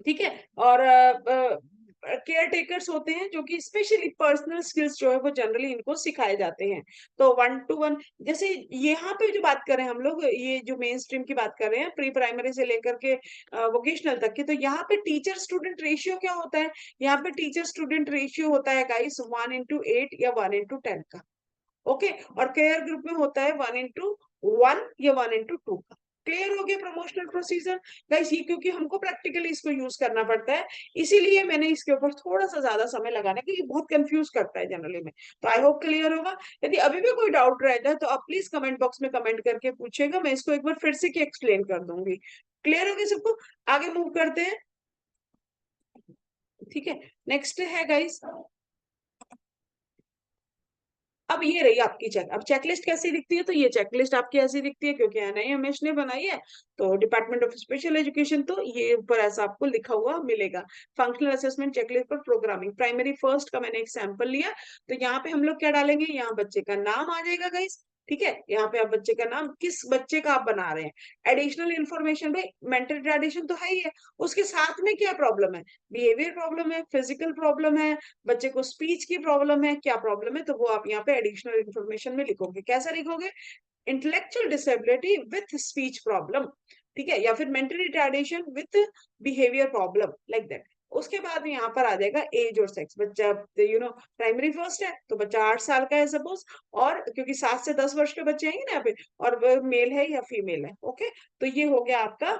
ठीक है। और केयर टेकर्स होते हैं जो कि स्पेशली पर्सनल स्किल्स जो है वो जनरली इनको सिखाए जाते हैं। तो 1-to-1, जैसे यहाँ पे जो बात करें हम लोग, ये जो मेन स्ट्रीम की बात कर रहे हैं प्री प्राइमरी से लेकर के वोकेशनल तक की, तो यहाँ पे टीचर स्टूडेंट रेशियो क्या होता है, यहाँ पे टीचर स्टूडेंट रेशियो होता है गाइस 1:8 या 1:10 का। ओके, और केयर ग्रुप में होता है 1:1 या 1:2 का। क्लियर हो गया प्रमोशनल प्रोसीजर गाइस? ये क्योंकि हमको प्रैक्टिकली इसको यूज करना पड़ता है, इसीलिए मैंने इसके ऊपर थोड़ा सा ज्यादा समय लगाना, क्योंकि बहुत कंफ्यूज करता है जनरली में। तो आई होप क्लियर होगा। यदि अभी भी कोई डाउट रह जाए तो आप प्लीज कमेंट बॉक्स में कमेंट करके पूछेगा, मैं इसको एक बार फिर से एक्सप्लेन कर दूंगी। क्लियर हो गया सबको? आगे मूव करते हैं। ठीक है, नेक्स्ट है गाइस, अब ये रही आपकी अब चेकलिस्ट कैसी दिखती है, तो ये चेकलिस्ट आपकी ऐसी दिखती है, क्योंकि एनआईएमएच ने बनाई है, तो डिपार्टमेंट ऑफ स्पेशल एजुकेशन, तो ये ऊपर ऐसा आपको लिखा हुआ मिलेगा, functional assessment checklist for programming primary first का मैंने एक सैंपल लिया। तो यहाँ पे हम लोग क्या डालेंगे, यहाँ बच्चे का नाम आ जाएगा गाइस। ठीक है, यहाँ पे आप बच्चे का नाम, किस बच्चे का आप बना रहे हैं, एडिशनल इन्फॉर्मेशन, भाई मेंटल रिटार्डेशन तो है ही है, उसके साथ में क्या प्रॉब्लम है, बिहेवियर प्रॉब्लम है, फिजिकल प्रॉब्लम है, बच्चे को स्पीच की प्रॉब्लम है, क्या प्रॉब्लम है, तो वो आप यहाँ पे एडिशनल इन्फॉर्मेशन में लिखोगे। कैसा लिखोगे, intellectual disability with speech problem, ठीक है, या फिर mental retardation with behaviour problem, like that. उसके बाद यहाँ पर आ जाएगा एज और सेक्स, बच्चा प्राइमरी फर्स्ट है तो बच्चा 8 साल का है सपोज, और क्योंकि 7 से 10 वर्ष के बच्चे आएंगे ना यहाँ पे, और वो मेल है या फीमेल है। ओके, तो ये हो गया आपका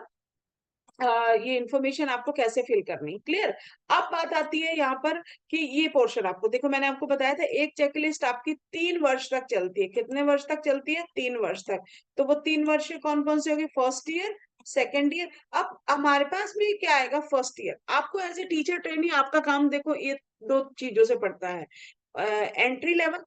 ये इंफॉर्मेशन आपको कैसे फिल करनी। क्लियर? अब बात आती है यहाँ पर कि ये पोर्शन आपको, देखो मैंने आपको बताया था एक चेकलिस्ट आपकी 3 वर्ष तक चलती है। कितने वर्ष तक चलती है? 3 वर्ष तक। तो वो 3 वर्ष कौन कौन से होगी, फर्स्ट ईयर, सेकेंड ईयर। अब हमारे पास में क्या आएगा, फर्स्ट ईयर। आपको एज ए टीचर ट्रेनिंग आपका काम देखो ये 2 चीजों से पड़ता है, एंट्री लेवल,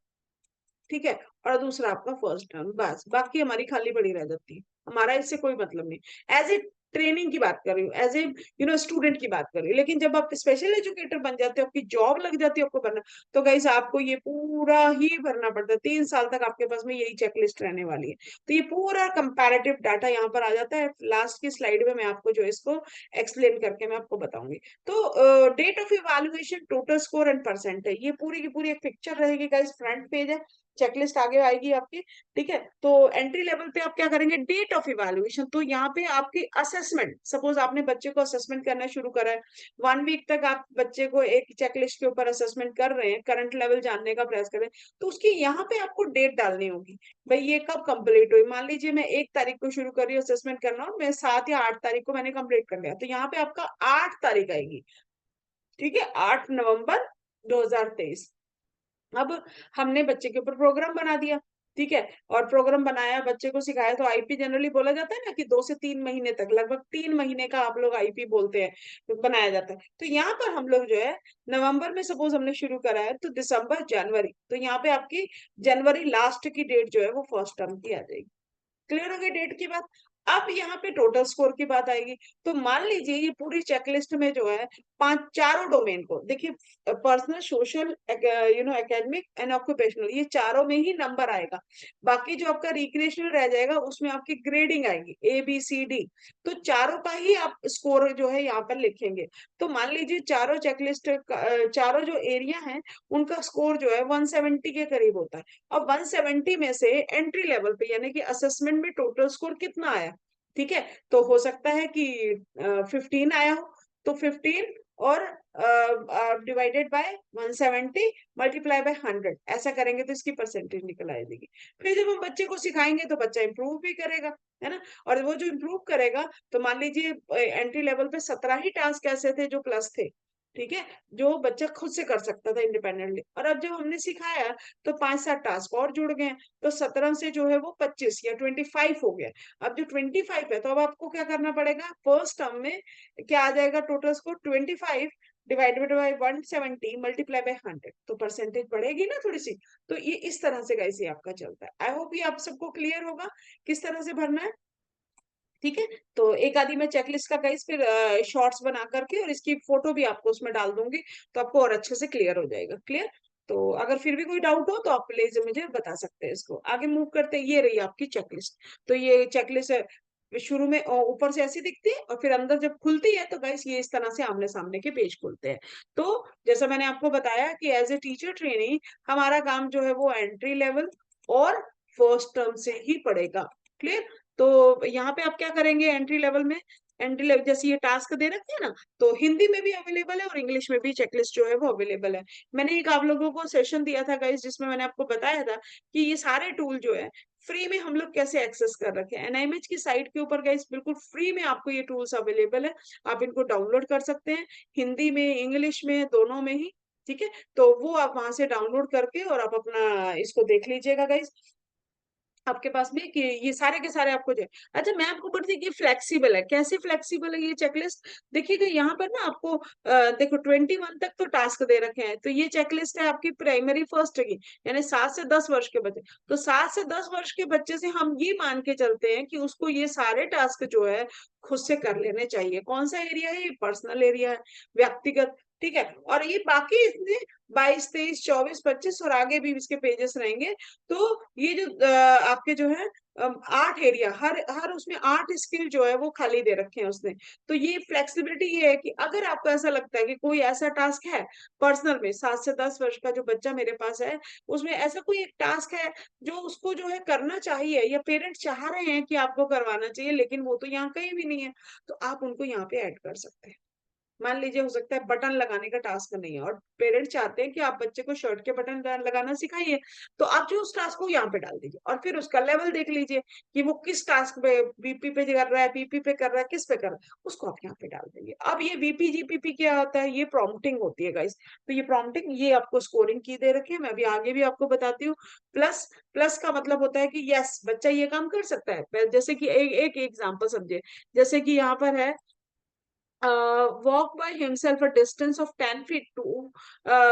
ठीक है, और दूसरा आपका फर्स्ट टर्म, बस बाकी हमारी खाली पड़ी रह जाती है, हमारा इससे कोई मतलब नहीं। एज ए ट्रेनिंग की बात कर रही हूँ, एज ए स्टूडेंट की बात कर रही हूँ, लेकिन जब आप स्पेशल एजुकेटर बन जाते हो, आपकी जॉब लग जाती है आपको बनना, तो गाइस आपको ये पूरा ही भरना पड़ता है। 3 साल तक आपके पास में यही चेकलिस्ट रहने वाली है। तो ये पूरा कंपैरेटिव डाटा यहाँ पर आ जाता है। लास्ट की स्लाइड में मैं आपको जो इसको एक्सप्लेन करके मैं आपको बताऊंगी। तो date of evaluation, total score and percent है, ये पूरी की पूरी एक पिक्चर रहेगी गाइस, फ्रंट पेज है, चेकलिस्ट आगे आएगी आपकी। ठीक है, तो एंट्री लेवल पे आप क्या करेंगे, डेट ऑफ इवैल्यूएशन, तो यहाँ पे आपकी असेसमेंट, सपोज आपने बच्चे को असेसमेंट करना शुरू करा है, 1 वीक तक आप बच्चे को एक चेकलिस्ट के ऊपर असेसमेंट कर रहे हैं, करंट लेवल जानने का प्रयास कर रहे हैं, तो उसकी यहाँ पे आपको डेट डालनी होगी, भाई ये कब कंप्लीट हुई। मान लीजिए मैं 1 तारीख को शुरू कर रही हूँ असेसमेंट करना, और मैं 7 या 8 तारीख को मैंने कंप्लीट कर लिया, तो यहाँ पे आपका 8 तारीख आएगी। ठीक है, 8 नवंबर 2023। अब हमने बच्चे के ऊपर प्रोग्राम बना दिया, ठीक है, और प्रोग्राम बनाया, बच्चे को सिखाया, तो आईपी जनरली बोला जाता है ना कि 2 से 3 महीने तक, लगभग 3 महीने का आप लोग आईपी बोलते हैं, तो बनाया जाता है। तो यहाँ पर हम लोग जो है नवंबर में सपोज हमने शुरू करा है, तो दिसंबर, जनवरी, तो यहाँ पे आपकी जनवरी लास्ट की डेट जो है वो फर्स्ट टर्म की आ जाएगी। क्लियर हो गई डेट की बात। अब यहाँ पे टोटल स्कोर की बात आएगी। तो मान लीजिए ये पूरी चेकलिस्ट में जो है पांच चारों डोमेन को देखिए, personal, social, academic and occupational, ये चारों में ही नंबर आएगा। बाकी जो आपका रिक्रिएशनल रह जाएगा उसमें आपकी ग्रेडिंग आएगी ABCD। तो चारों का ही आप स्कोर जो है यहाँ पर लिखेंगे। तो मान लीजिए चारों चेकलिस्ट, चारों जो एरिया है उनका स्कोर जो है 170 के करीब होता है। अब 170 में से एंट्री लेवल पे यानी कि असेसमेंट में टोटल स्कोर कितना आया, ठीक है, तो हो सकता है कि 15 आया हो, तो 15 और डिवाइडेड बाय 170 मल्टीप्लाई बाय 100, ऐसा करेंगे तो इसकी परसेंटेज निकल आएगी। फिर जब हम बच्चे को सिखाएंगे तो बच्चा इंप्रूव भी करेगा, है ना। और वो जो इंप्रूव करेगा, तो मान लीजिए एंट्री लेवल पे 17 ही टास्क ऐसे थे जो प्लस थे, ठीक है, जो बच्चा खुद से कर सकता था इंडिपेंडेंटली। और अब जब हमने सिखाया तो 5-7 टास्क और जुड़ गए, तो 17 से जो है वो 25 या 25 हो गया। अब जो 25 है, तो अब आपको क्या करना पड़ेगा, फर्स्ट टर्म में क्या आ जाएगा, total score 25 divided by 170 multiply by 100, तो परसेंटेज बढ़ेगी ना थोड़ी सी। तो ये इस तरह से गाइस ये आपका चलता है। आई होप ये आप सबको क्लियर होगा किस तरह से भरना है, ठीक है। तो एक आदि मैं चेकलिस्ट का गाइस फिर शॉर्ट्स बना करके और इसकी फोटो भी आपको उसमें डाल दूंगी, तो आपको और अच्छे से क्लियर हो जाएगा। क्लियर। तो अगर फिर भी कोई डाउट हो तो आप प्लीज मुझे बता सकते हैं। इसको आगे मूव करते हैं। ये रही आपकी चेकलिस्ट। तो ये चेकलिस्ट है, शुरू में ऊपर से ऐसी दिखती है और फिर अंदर जब खुलती है तो गाइस ये इस तरह से आमने सामने के पेज खुलते हैं। तो जैसा मैंने आपको बताया कि एज ए टीचर ट्रेनी हमारा काम जो है वो एंट्री लेवल और फर्स्ट टर्म से ही पड़ेगा। क्लियर। तो यहाँ पे आप क्या करेंगे एंट्री लेवल में, एंट्री लेवल जैसे ये टास्क दे रखे हैं ना, तो हिंदी में भी अवेलेबल है और इंग्लिश में भी चेकलिस्ट जो है वो अवेलेबल है। मैंने एक आप लोगों को सेशन दिया था गाइस जिसमें मैंने आपको बताया था कि ये सारे टूल जो है फ्री में हम लोग कैसे एक्सेस कर रखे हैं। एनआईएमएच की साइट के ऊपर गाइस बिल्कुल फ्री में आपको ये टूल्स अवेलेबल है, आप इनको डाउनलोड कर सकते हैं, हिंदी में इंग्लिश में दोनों में ही, ठीक है। तो वो आप वहां से डाउनलोड करके और आप अपना इसको देख लीजिएगा गाइस आपके पास में कि ये सारे के सारे आपको जो है। अच्छा मैं आपको बोलती हूँ कि फ्लेक्सिबल है, कैसे फ्लेक्सिबल है ये चेकलिस्ट, देखिएगा यहाँ पर ना आपको देखो 21 तक तो टास्क दे रखे हैं, तो ये चेकलिस्ट है आपकी प्राइमरी फर्स्ट की, यानी 7 से 10 वर्ष के बच्चे। तो 7 से 10 वर्ष के बच्चे से हम ये मान के चलते हैं कि उसको ये सारे टास्क जो है खुद से कर लेने चाहिए। कौन सा एरिया है, ये पर्सनल एरिया है, व्यक्तिगत, ठीक है। और ये बाकी इसमें 22, 23, 24, 25 और आगे भी इसके पेजेस रहेंगे। तो ये जो आपके जो है 8 एरिया, हर हर उसमें 8 स्किल जो है वो खाली दे रखे हैं उसने। तो ये फ्लेक्सिबिलिटी ये है कि अगर आपको ऐसा लगता है कि कोई ऐसा टास्क है पर्सनल में, 7 से 10 वर्ष का जो बच्चा मेरे पास है, उसमें ऐसा कोई एक टास्क है जो उसको जो है करना चाहिए या पेरेंट्स चाह रहे हैं कि आपको करवाना चाहिए, लेकिन वो तो यहाँ कहीं भी नहीं है, तो आप उनको यहाँ पे ऐड कर सकते हैं। मान लीजिए हो सकता है बटन लगाने का टास्क नहीं है और पेरेंट्स चाहते हैं कि आप बच्चे को शर्ट के बटन लगाना सिखाइए, तो आप जो उस टास्क को यहाँ पे डाल दीजिए और फिर उसका लेवल देख लीजिए कि वो किस टास्क पे, बीपी पे कर रहा है, पीपी पे कर रहा है, किस पे कर रहा है, उसको आप यहाँ पे डाल देंगे। अब ये बीपी जीपीपी क्या होता है, ये प्रॉम्प्टिंग होती है गाइस। तो ये प्रॉम्प्टिंग ये आपको स्कोरिंग की दे रखी है, मैं अभी आगे भी आपको बताती हूँ। प्लस, प्लस का मतलब होता है कि यस बच्चा ये काम कर सकता है। जैसे कि एक एग्जाम्पल समझे, जैसे कि यहाँ पर है walk by himself a distance of 10 feet to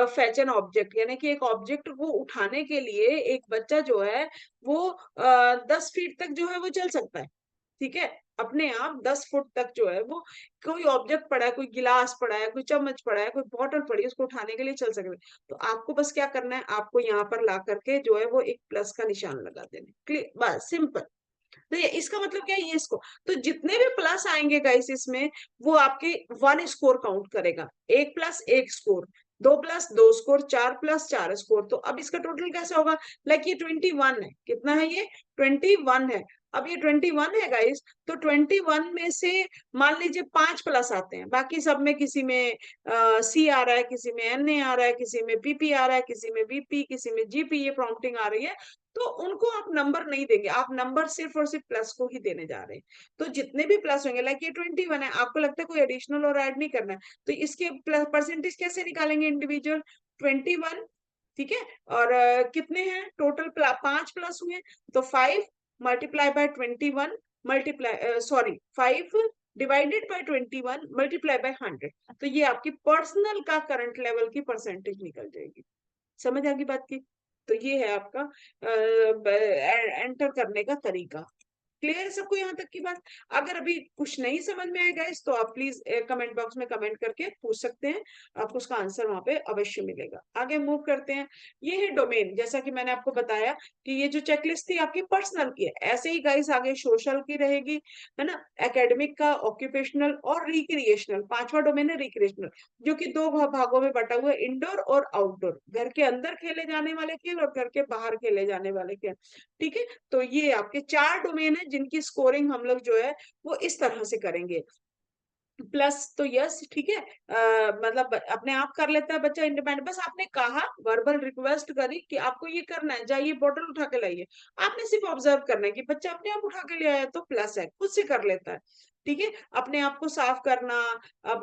fetch an object, यानी कि एक ऑब्जेक्ट को उठाने के लिए एक बच्चा जो है वो 10 फीट तक जो है वो चल सकता है, ठीक है। अपने आप 10 फुट तक जो है वो, कोई ऑब्जेक्ट पड़ा है, कोई गिलास पड़ा है, कोई चम्मच पड़ा है, कोई बॉटल पड़ी है, उसको उठाने के लिए चल सकते हैं। तो आपको बस क्या करना है, आपको यहाँ पर ला करके जो है वो एक प्लस का निशान लगा देना, क्लियर, बस सिंपल। तो ये इसका मतलब क्या है, ये इसको, तो जितने भी प्लस आएंगे गाइस इसमें, वो आपके 1 स्कोर काउंट करेगा। 1 plus 1 score, 2 plus 2 score, 4 plus 4 score. तो अब इसका टोटल कैसे होगा, लाइक ये 21 है, कितना है ये 21 है। अब ये 21 है गाइस, तो 21 में से मान लीजिए 5 प्लस आते हैं, बाकी सब में किसी में सी आ रहा है, किसी में एन ए आ रहा है, किसी में पीपी आ रहा है, किसी में बीपी, किसी में जीपी, ये प्रॉम्प्टिंग आ रही है। तो उनको आप नंबर नहीं देंगे, आप नंबर सिर्फ और सिर्फ प्लस को ही देने जा रहे हैं। तो जितने भी प्लस होंगे, लाइक ये 21 है, आपको लगता है कोई एडिशनल और ऐड नहीं करना है, तो इसके परसेंटेज कैसे निकालेंगे इंडिविजुअल, 21 ठीक है। और कितने हैं टोटल, 5 प्लस हुए, तो 5 multiply by 21 multiply sorry 5 divided by 21 multiply by 100, तो ये आपकी पर्सनल का करंट लेवल की परसेंटेज निकल जाएगी। समझ आ गई बात की? तो ये है आपका एंटर करने का तरीका। क्लियर है सबको यहाँ तक की बात? अगर अभी कुछ नहीं समझ में आएगा इस, तो आप प्लीज कमेंट बॉक्स में कमेंट करके पूछ सकते हैं, आपको उसका आंसर वहां पे अवश्य मिलेगा। आगे मूव करते हैं। ये है डोमेन, जैसा कि मैंने आपको बताया कि ये जो चेकलिस्ट थी आपकी पर्सनल की है, ऐसे ही गाइस आगे सोशल की रहेगी, है ना, एकेडमिक का, ऑक्यूपेशनल और रिक्रिएशनल। पांचवा डोमेन है रिक्रिएशनल, जो कि दो भागों में बटा हुआ है, इंडोर और आउटडोर, घर के अंदर खेले जाने वाले खेल और घर के बाहर खेले जाने वाले खेल। ठीक है, तो ये आपके 4 डोमेन है जिनकी स्कोरिंग हम लोग जो है वो इस तरह से करेंगे। प्लस तो यस, ठीक है, मतलब अपने आप कर लेता है बच्चा इंडिपेंडेंट, बस आपने कहा, वर्बल रिक्वेस्ट करी कि आपको ये करना है, जाइए बोतल उठा के लाइए, आपने सिर्फ ऑब्जर्व करना है कि बच्चा अपने आप उठा के ले आया, तो प्लस है, खुद से कर लेता है। ठीक है, अपने आप को साफ करना, अब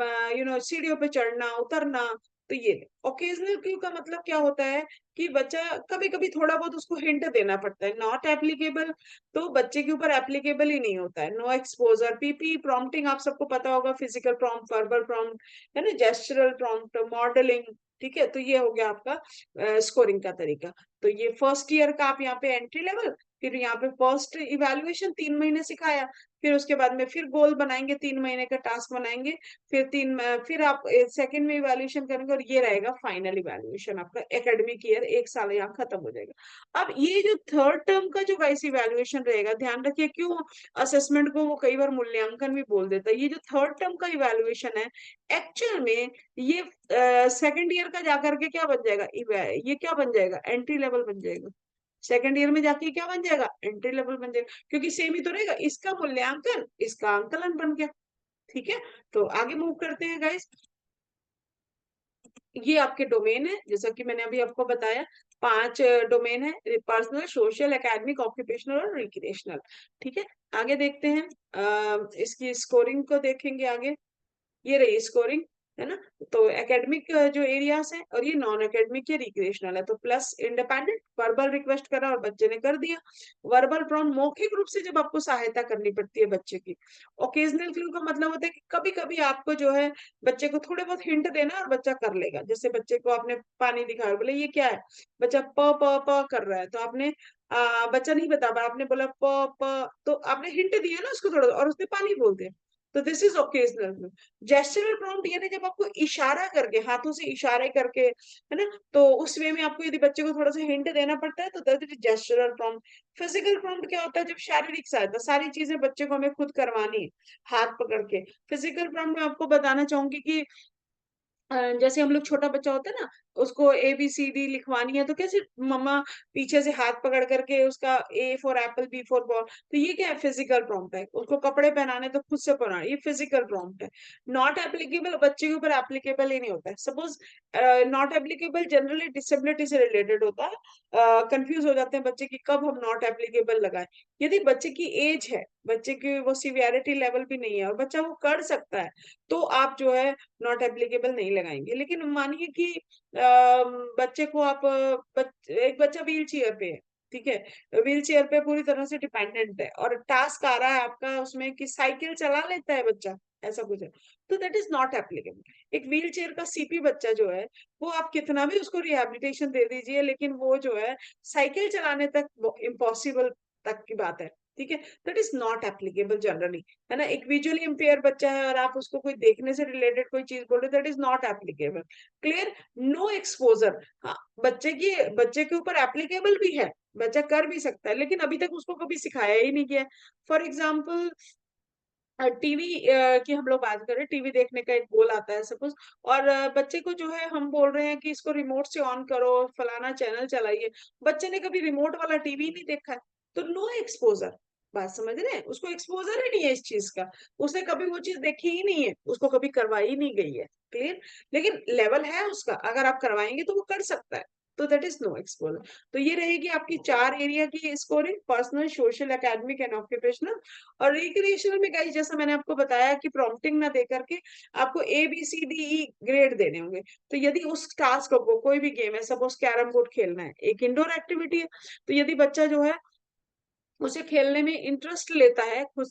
सीढ़ियों पे चढ़ना उतरना, तो ये ओकेजनल क्यू का मतलब क्या होता है कि बच्चा कभी कभी थोड़ा बहुत उसको हिंट देना पड़ता है, नॉट एप्लीकेबल, तो बच्चे के ऊपर एप्लीकेबल ही नहीं होता है। नो एक्सपोजर, पीपी प्रॉम्प्टिंग आप सबको पता होगा, फिजिकल प्रॉम्प्ट, वर्बल प्रॉम्प्ट, है ना, जेस्चरल प्रॉम्प्ट, मॉडलिंग। ठीक है, तो ये हो गया आपका स्कोरिंग का तरीका। तो ये फर्स्ट ईयर का आप यहाँ पे एंट्री लेवल, फिर यहाँ पे फर्स्ट इवेल्युएशन 3 महीने सिखाया, फिर उसके बाद में फिर गोल बनाएंगे, 3 महीने का टास्क बनाएंगे, फिर आप सेकंड में इवेल्युएशन करेंगे, और ये रहेगा फाइनल इवेल्युएशन, आपका एकेडमिक ईयर 1 साल यहाँ खत्म हो जाएगा। अब ये जो थर्ड टर्म का जो गाइस इवैल्यूएशन रहेगा, ध्यान रखिए, क्यों असेसमेंट को वो कई बार मूल्यांकन भी बोल देता है, ये जो थर्ड टर्म का इवैल्यूएशन है, एक्चुअल में ये सेकंड ईयर का जाकर के क्या बन जाएगा, ये क्या बन जाएगा, एंट्री लेवल बन जाएगा। सेकंड ईयर में जाके क्या बन जाएगा, एंट्री लेवल बन जाएगा, क्योंकि सेम ही तो रहेगा, इसका मूल्यांकन इसका आंकलन बन गया। ठीक है, तो आगे मूव करते हैं गाइस। ये आपके डोमेन है, जैसा कि मैंने अभी आपको बताया, 5 डोमेन है, पर्सनल, सोशल, एकेडमिक, ऑक्यूपेशनल और रिक्रिएशनल। ठीक है, आगे देखते हैं, इसकी स्कोरिंग को देखेंगे आगे। ये रही स्कोरिंग, है ना। तो एकेडमिक जो एरियाज है, और ये नॉन एकेडमिक या रिक्रिएशनल है, तो प्लस इंडिपेंडेंट, वर्बल रिक्वेस्ट करा और बच्चे ने कर दिया। वर्बल प्रॉम्प्ट, मौखिक रूप से जब आपको सहायता करनी पड़ती है बच्चे की। ओकेजनल क्लू का मतलब होता है कि कभी कभी आपको जो है बच्चे को थोड़े बहुत हिंट देना और बच्चा कर लेगा। जैसे बच्चे को आपने पानी दिखाया, बोले ये क्या है, बच्चा प प प कर रहा है, तो आपने बच्चा नहीं बता पाया, आपने बोला प प, तो आपने हिंट दिया ना उसको थोड़ा, और उसने पानी बोल दिया, तो दिस इज ओकेजनल। जेस्चरल प्रॉम्प्ट यानी जब आपको इशारा करके, हाथों से इशारे करके, है ना, तो उस वे में आपको यदि बच्चे को थोड़ा सा हिंट देना पड़ता है, तो that is gestural prompt. Physical prompt क्या होता है, जब शारीरिक सहायता, सारी चीजें बच्चे को हमें खुद करवानी है, हाथ पकड़ के। फिजिकल प्रॉम्प्ट में आपको बताना चाहूंगी कि जैसे हम लोग, छोटा बच्चा होता है ना, उसको ABCD लिखवानी है, तो कैसे मम्मा पीछे से हाथ पकड़ करके उसका A for Apple, B for ball, तो ये क्या है, फिजिकल प्रॉम्प्ट है। उसको कपड़े पहनाने तो खुद से पहनाना, ये फिजिकल प्रॉम्प्ट है। नॉट एप्लीकेबल, बच्चे के ऊपर एप्लीकेबल ही नहीं होता है। Suppose not applicable generally disability से रिलेटेड होता है, कंफ्यूज हो जाते हैं बच्चे की कब हम नॉट एप्लीकेबल लगाएं। यदि बच्चे की एज है, बच्चे की वो सिवियरिटी लेवल भी नहीं है, और बच्चा वो कर सकता है, तो आप जो है नॉट एप्लीकेबल नहीं लगाएंगे। लेकिन मानिए कि बच्चे को आप एक बच्चा व्हील चेयर पे है, ठीक है, व्हील चेयर पे पूरी तरह से डिपेंडेंट है, और टास्क आ रहा है आपका उसमें कि साइकिल चला लेता है बच्चा, ऐसा कुछ है, तो दैट इज नॉट एप्लीकेबल। एक व्हील चेयर का CP बच्चा जो है, वो आप कितना भी उसको रिहेबिलिटेशन दे दीजिए, लेकिन वो जो है साइकिल चलाने तक इम्पॉसिबल तक की बात है। ठीक है, that is not applicable generally, है ना। एक विजुअली इम्पेयर बच्चा है और आप उसको कोई देखने से रिलेटेड कोई चीज बोल रहे, that is not applicable. Clear. No exposure, हाँ, बच्चे के ऊपर एप्लीकेबल भी है, बच्चा कर भी सकता है, लेकिन अभी तक उसको कभी सिखाया ही नहीं गया। फॉर एग्जाम्पल, टीवी की हम लोग बात करें, टीवी देखने का एक गोल आता है सपोज, और बच्चे को जो है हम बोल रहे हैं कि इसको रिमोट से ऑन करो, फलाना चैनल चलाइए, बच्चे ने कभी रिमोट वाला टीवी नहीं देखा है, तो नो एक्सपोजर। बात समझ रहे हैं, उसको एक्सपोजर ही नहीं है इस चीज का, उसने कभी वो चीज देखी ही नहीं है, उसको कभी करवाई ही नहीं गई है। क्लियर। लेकिन लेवल है उसका, अगर आप करवाएंगे तो वो कर सकता है। तो दैट इज नो एक्सपोजर। तो ये रहेगी आपकी 4 एरिया की scoring, personal, social, academic and occupational. और रिक्रिएशनल में गाइस जैसा मैंने आपको बताया कि प्रॉम्प्टिंग ना दे करके आपको A B C D E grade देने होंगे। तो यदि उस टास्क को कोई भी गेम है, सपोज कैरम बोर्ड खेलना है, एक इंडोर एक्टिविटी है, तो यदि बच्चा जो है उसे खेलने में इंटरेस्ट लेता है, खुद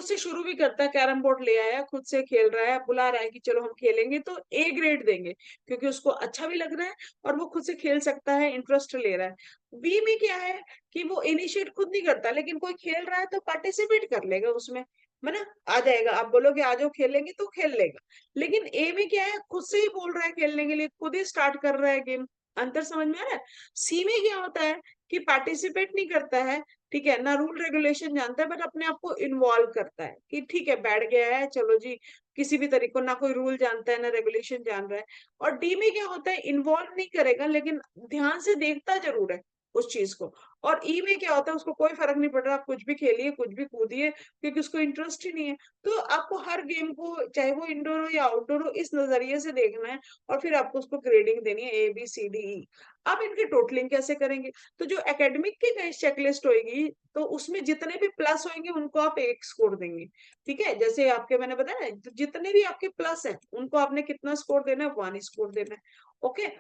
से शुरू भी करता है, कैरम बोर्ड ले आया, खुद से खेल रहा है, बुला रहा है कि चलो हम खेलेंगे, तो ए ग्रेड देंगे, क्योंकि उसको अच्छा भी लग रहा है और वो खुद से खेल सकता है, इंटरेस्ट ले रहा है। बी में क्या है कि वो इनिशिएट खुद नहीं करता, लेकिन कोई खेल रहा है तो पार्टिसिपेट कर लेगा उसमें, है ना, आ जाएगा, आप बोलोगे आ जाओ खेलेंगे तो खेल लेगा। लेकिन ए में क्या है, खुद से ही बोल रहा है खेलने के लिए, खुद ही स्टार्ट कर रहा है गेम। अंतर समझ में आ रहा है? सी में क्या होता है कि पार्टिसिपेट नहीं करता है, ठीक है, ना रूल रेगुलेशन जानता है, बट अपने आप को इन्वॉल्व करता है कि ठीक है बैठ गया है, चलो जी, किसी भी तरीके ना कोई रूल जानता है ना रेगुलेशन जान रहा है। और डी में क्या होता है, इन्वॉल्व नहीं करेगा लेकिन ध्यान से देखता जरूर है उस चीज को। और ई में क्या होता है, उसको कोई फर्क नहीं पड़ रहा, आप कुछ भी खेलिए कुछ भी कूदिए, क्योंकि उसको इंटरेस्ट ही नहीं है। तो आपको हर गेम को, चाहे वो इंडोर हो या आउटडोर हो, इस नजरिए से देखना है और फिर आपको उसको ग्रेडिंग देनी है, ए बी सी डी ई। अब इनके टोटलिंग कैसे करेंगे? तो जो एकेडमिक की गाइस चेकलिस्ट होगी, तो उसमें जितने भी प्लस होंगे उनको आप एक स्कोर देंगे, ठीक है, जैसे आपके मैंने बताया ना, जितने भी आपके प्लस हैं उनको आपने कितना स्कोर देना है, 1 स्कोर देना है। ओके।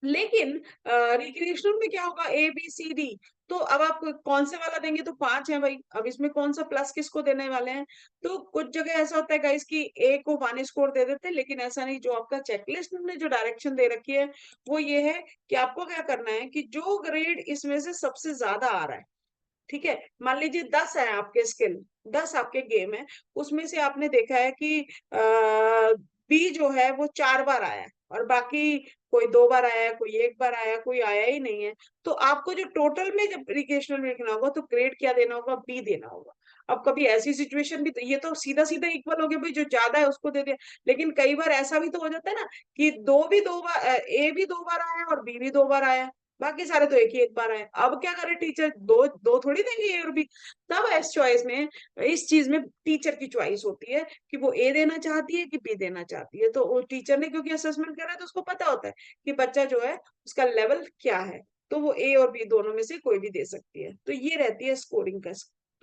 लेकिन रिक्रिएशनल में क्या होगा, ए बी सी डी, तो अब आप कौन से वाला देंगे, तो 5 है भाई, अब इसमें कौन सा प्लस किसको देने वाले हैं? तो कुछ जगह ऐसा होता है गाइस कि ए को 1 स्कोर दे देते हैं, लेकिन ऐसा नहीं, जो आपका चेकलिस्ट में जो डायरेक्शन दे रखी है वो ये है कि आपको क्या करना है कि जो ग्रेड इसमें से सबसे ज्यादा आ रहा है, ठीक है, मान लीजिए 10 है आपके स्किल, 10 आपके गेम है, उसमें से आपने देखा है कि बी जो है वो 4 बार आया है और बाकी कोई 2 बार आया है, कोई 1 बार आया है, कोई आया ही नहीं है। तो आपको जो टोटल में जब रिक्रिएशनल में लिखना होगा तो ग्रेड क्या देना होगा, बी देना होगा। अब कभी ऐसी सिचुएशन भी, तो ये तो सीधा सीधा इक्वल हो गया भाई, जो ज्यादा है उसको दे दिया। लेकिन कई बार ऐसा भी तो हो जाता है ना कि दो बार, ए भी 2 बार आया है और बी भी 2 बार आया है, बाकी सारे तो एक ही एक बार आए। अब क्या करे टीचर, दो दो थोड़ी देंगे ए और बी। तब इस चॉइस में, इस चीज में टीचर की चॉइस होती है कि वो ए देना चाहती है कि बी देना चाहती है। तो वो टीचर ने क्योंकि असेसमेंट करा है तो उसको पता होता है कि बच्चा जो है उसका लेवल क्या है, तो वो ए और बी दोनों में से कोई भी दे सकती है। तो ये रहती है स्कोरिंग का।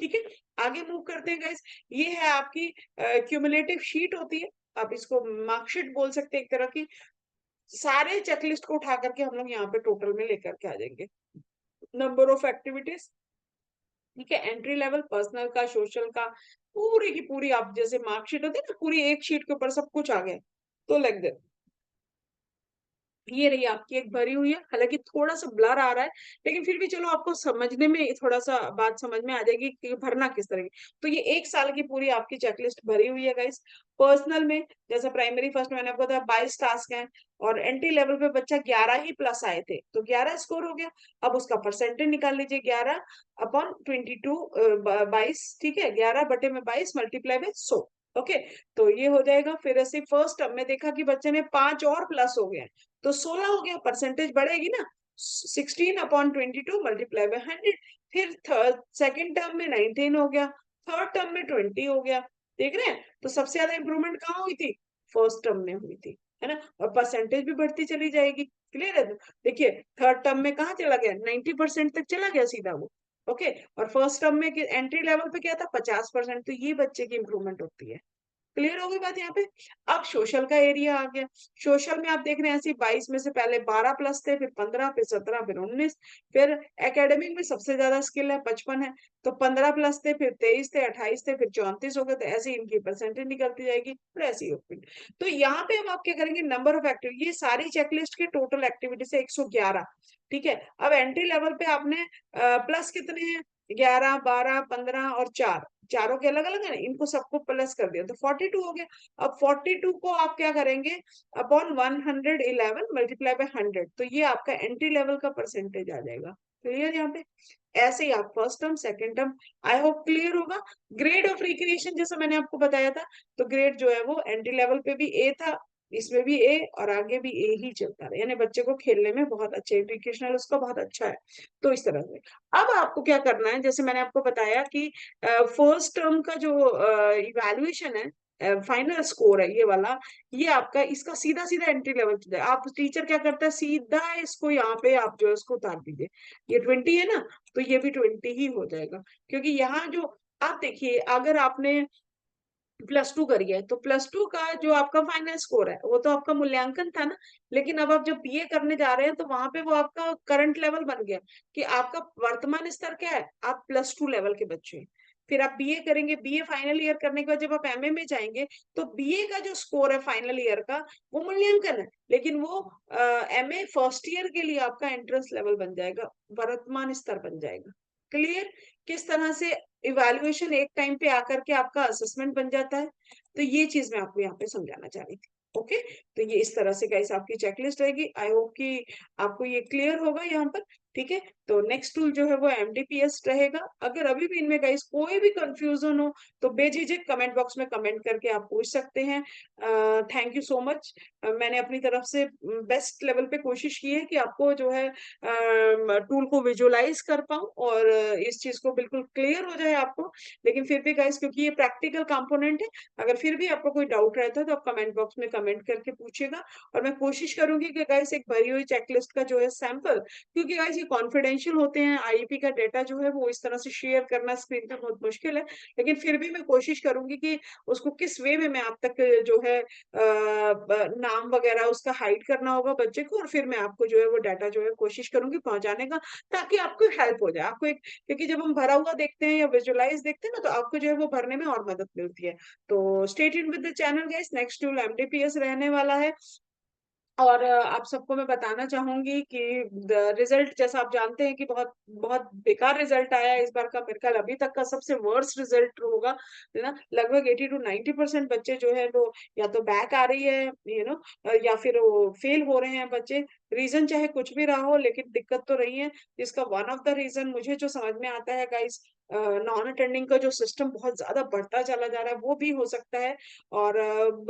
ठीक है, आगे मूव करते हैं गाइस। ये है आपकी क्यूमुलेटिव शीट होती है, आप इसको मार्कशीट बोल सकते हैं एक तरह की। सारे चेकलिस्ट को उठा करके हम लोग यहाँ पे टोटल में लेकर के आ जाएंगे। नंबर ऑफ एक्टिविटीज, ठीक है, एंट्री लेवल, पर्सनल का, सोशल का, पूरी की पूरी, आप जैसे मार्कशीट होती है ना, पूरी एक शीट के ऊपर सब कुछ आ गया, तो लग दे। ये रही आपकी एक भरी हुई है, हालांकि थोड़ा सा ब्लर आ रहा है, लेकिन फिर भी चलो आपको समझने में थोड़ा सा बात समझ में आ जाएगी कि भरना किस तरह की। तो ये 1 साल की पूरी आपकी चेकलिस्ट भरी हुई है गाइस। पर्सनल में जैसे प्राइमरी फर्स्ट मैंने आपको बताया 22 टास्क हैं, और एंट्री लेवल पे बच्चा 11 ही प्लस आए थे, तो 11 स्कोर हो गया। अब उसका परसेंटेज निकाल लीजिए, 11/22, 22, ठीक है, 11/22 मल्टीप्लाई बाय 100। ओके, तो ये हो जाएगा। फिर ऐसे फर्स्ट टर्म में देखा कि बच्चे ने 5 और प्लस हो गए, तो 16 हो गया, परसेंटेज बढ़ेगी ना, 16/22 मल्टीप्लाई बाय 100। फिर थर्ड सेकंड टर्म में 19 हो गया, थर्ड टर्म में 20 हो गया। देख रहे हैं, तो सबसे ज्यादा इंप्रूवमेंट कहाँ हुई थी, फर्स्ट टर्म में हुई थी, है ना, और परसेंटेज भी बढ़ती चली जाएगी। क्लियर है? देखिए थर्ड टर्म में कहाँ चला गया, 90% तक चला गया सीधा वो। ओके, और फर्स्ट टर्म में एंट्री लेवल पे क्या था, 50%। तो ये बच्चे की इंप्रूवमेंट होती है। क्लियर हो गई बात यहाँ पे। अब सोशल का एरिया आ गया। सोशल में आप देख रहे हैं ऐसे 22 में से पहले 12 प्लस थे, फिर 15, फिर 17, फिर 19। फिर एकेडमिक में सबसे ज्यादा स्किल है, 55 है, तो 15 प्लस थे, फिर 23 थे, 28 थे, फिर 34 हो गए। तो ऐसे इनकी परसेंटेज निकलती जाएगी, फिर ऐसी होगी। तो यहाँ पे अब आप क्या करेंगे, नंबर ऑफ एक्टिविटी, ये सारी चेकलिस्ट की टोटल एक्टिविटी से 111। ठीक है, अब एंट्री लेवल पे आपने प्लस कितने हैं, 11, 12, 15 और 4, चारों के अलग अलग है ना, इनको सबको प्लस कर दिया तो 42 हो गया। अब 42 को आप क्या करेंगे, अपॉन 111 मल्टीप्लाई बाय 100, तो ये आपका एंट्री लेवल का परसेंटेज आ जाएगा। क्लियर यहाँ पे? ऐसे ही आप first term second term, I hope clear होगा। ग्रेड ऑफ रिक्रिएशन जैसा मैंने आपको बताया था, तो ग्रेड जो है वो एंट्री लेवल पे भी ए था, इसमें भी ए, और आगे भी ए ही चलता रहा, यानी बच्चे को खेलने में बहुत अच्छे, एजुकेशनल उसका बहुत अच्छा है। तो इस तरह से अब आपको क्या करना है, जैसे मैंने आपको बताया कि फर्स्ट टर्म का जो इवैल्यूएशन है, फाइनल स्कोर है ये वाला, ये आपका इसका सीधा-सीधा एंट्री लेवल चल जाएगा। आप टीचर क्या करता है सीधा इसको यहाँ पे आप जो है उसको उतार दीजिए। ये 20 है ना, तो ये भी 20 ही हो जाएगा। क्योंकि यहाँ जो आप देखिए अगर आपने +2 करी है, तो +2 का जो आपका फाइनल स्कोर है, वो तो आपका मूल्यांकन था ना, लेकिन अब आप जब बीए करने जा रहे हैं, तो वहाँ पे वो आपका करंट लेवल बन गया कि आपका वर्तमान स्तर क्या है? आप +2 लेवल के बच्चे हैं। फिर आप बीए करेंगे, बीए फाइनल ईयर करने के बाद जब आप एमए में जाएँगे, तो बीए का जो स्कोर है फाइनल ईयर का, वो मूल्यांकन है, लेकिन वो एमए फर्स्ट ईयर के लिए आपका एंट्रेंस लेवल बन जाएगा, वर्तमान स्तर बन जाएगा। क्लियर? किस तरह से इवैल्यूएशन एक टाइम पे आकर के आपका असेसमेंट बन जाता है। तो ये चीज़ मैं आपको यहाँ पे समझाना चाह रही थी। ओके? तो ये इस तरह से गाइस आपकी चेकलिस्ट रहेगी। आई होप कि आपको ये क्लियर होगा यहाँ पर, ठीक है? तो नेक्स्ट टूल जो है वो एमडीपीएस रहेगा। अगर अभी भी इनमें गाइस कोई भी कन्फ्यूज़न हो, तो बेझिझक कमेंट बॉक्स में कमेंट करके आप पूछ सकते हैं। Thank you so much. मैंने अपनी तरफ से बेस्ट लेवल पे कोशिश की है कि आपको जो है टूल को विजुअलाइज़ कर पाऊँ और इस चीज़ को बिल्कुल क्लियर हो जाए आपको। लेकिन फिर भी गाइस क्योंकि ये प्रैक्टिकल कंपोनेंट है, अगर फिर भी आपको कोई डाउट रहता है तो आप कमेंट बॉक्स में कमेंट करके पूछिएगा और मैं कोशिश करूँगी कि गाइस एक भरी हुई चेकलिस्ट का जो है सैंपल क्योंकि गाइस ये कॉन्फिडेंशियल होते हैं, आईईपी का डाटा जो है वो इस तरह से शेयर करना स्क्रीन पे बहुत मुश्किल है। लेकिन फिर भी मैं कोशिश करूँगी कि उसको किस वे में मैं आप तक जो है नाम वगैरह उसका हाइड करना होगा बच्चे को और फिर मैं आपको जो है वो डाटा जो है कोशिश करूँगी पहुँचाने का ताकि आपको हेल्प हो जाए। आपको एक क्योंकि जब हम भरा हुआ देखते हैं या विजुअलाइज़ देखते हैं ना तो आपको जो है वो भरने में और मदद मिलती है। तो stay tuned with the channel guys next tool MDPS रहने वाला है। और आप सबको मैं बताना चाहूँगी कि द रिज़ल्ट जैसा आप जानते हैं कि बहुत बहुत बेकार रिज़ल्ट आया है इस बार का मेरे ख़्याल अभी तक का सबसे वर्स्ट रिज़ल्ट होगा, है ना? लगभग 80 टू 90% बच्चे जो है वो या तो बैक आ रही है, या फिर वो फेल हो रहे हैं बच्चे। रीज़न चाहे कुछ भी रहा हो लेकिन दिक्कत तो रही है। इसका वन ऑफ द रीज़न मुझे जो समझ में आता है गाइस नॉन अटेंडिंग का जो सिस्टम बहुत ज़्यादा बढ़ता चला जा रहा है, वो भी हो सकता है और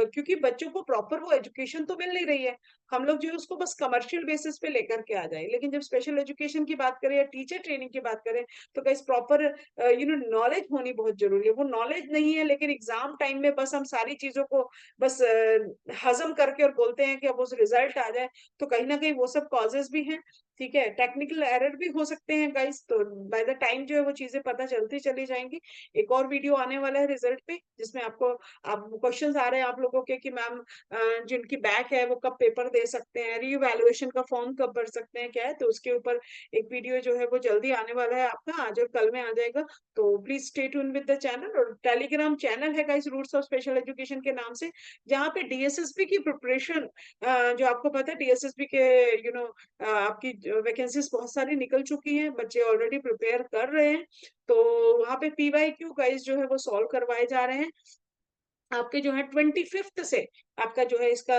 क्योंकि बच्चों को प्रॉपर वो एजुकेशन तो मिल नहीं रही है। हम लोग जो है उसको बस कमर्शियल बेसिस पे लेकर के आ जाएँ। लेकिन जब स्पेशल एजुकेशन की बात करें या टीचर ट्रेनिंग की बात करें, तो गाइस प्रॉपर नॉलेज होनी बहुत ज़रूरी है। वो नॉलेज नहीं है लेकिन एग्ज़ाम टाइम में बस हम सारी चीज़ों को बस हज़म करके और बोलते हैं कि अब उस रिज़ल्ट आ जाए, तो कहीं न कहीं वो सब कॉज़ेज़ भी हैं, ठीक है? टेक्निकल एरर भी हो सकते हैं गाइस, तो बाय द टाइम जो है वो चीज़ें पता चलती चली जाएँगी। एक और वीडियो आने वाला है रिज़ल्ट पे, जिसमें आपको आप क्वेश्चन्स आ रहे हैं आप लोगों के कि मैम जिनकी बैक है वो कब पेपर दे सकते हैं, रीवैल्यूएशन का फॉर्म कब भर सकते हैं, क्या है? तो उसके ऊपर एक वीडियो जो है वो जल्दी आने वाला है आपका, आज और कल में आ जाएगा। तो please stay tuned with the channel और टेलीग्राम चैनल है guys roots of special education के नाम से, जहाँ पे डीएसएसपी की प्रिपरेशन जो आपको पता है डीएसएसपी के आपकी वैकेंसीज़ बहुत सारी निकल चुकी हैं, बच्चे ऑलरेडी प्रिपेयर कर रहे हैं। तो वहाँ पे पीवाईक्यू गाइस जो है वो सॉल्व करवाए जा रहे हैं। आपके जो है 25th से आपका जो है इसका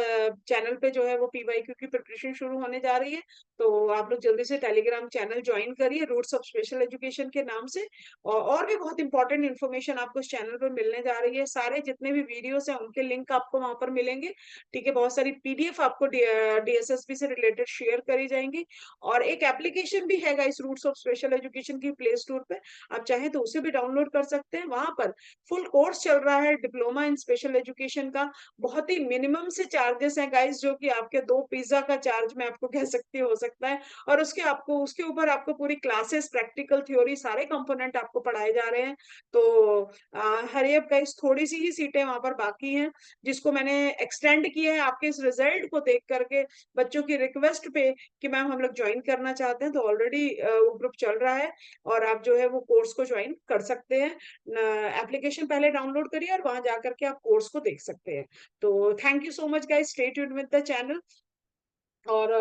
चैनल पे जो है वो पीवाईक्यू की प्रिपरेशन शुरू होने जा रही है। तो आप लोग जल्दी से टेलीग्राम चैनल जॉइन करिए रूट्स ऑफ स्पेशल एजुकेशन के नाम से और भी बहुत इंपॉर्टेंट इन्फॉर्मेशन आपको इस चैनल पर मिलने जा रही है। सारे जितने भी वीडियोज़ हैं उनके लिंक आपको वहाँ पर मिलेंगे। ठीक है? बहुत सारी पीडीएफ आपको डीएसएसपी से रिलेटेड शेयर करी जाएँगी और एक एप्लीकेशन भी है guys roots of special education की प्ले स्टोर पे। आप चाहें तो उसे भी डाउनलोड कर सकते हैं। वहाँ पर फुल कोर्स चल रहा है डिप्लोमा इन स्पेशल एजुकेशन का। बहुत ही मिनिमम से चार्जेस हैं गाइस जो कि आपके 2 पिज़्ज़ा का चार्ज मैं आपको कह सकती हूँ हो सकता है और उसके ऊपर आपको पूरी क्लासेस, प्रैक्टिकल, थ्योरी सारे कंपोनेंट आपको पढ़ाए जा रहे हैं। तो हरी अप गाइस थोड़ी-सी ही सीटें वहाँ पर बाकी हैं, जिसको मैंने एक्सटेंड किया है आपके इस रिजल्ट को देख कर के बच्चों की रिक्वेस्ट पे कि मैम हम लोग जॉइन करना चाहते हैं, तो ऑलरेडी वो ग्रुप चल रहा है और आप जो है वो कोर्स को जॉइन कर सकते हैं। एप्लीकेशन पहले डाउनलोड करिए और वहाँ जाकर के आप कोर्स को देख सकते हैं। तो thank you so much guys stay tuned with the channel और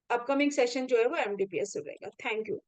अपकमिंग सेशन जो है वो एमडीपीएस से रहेगा। Thank you.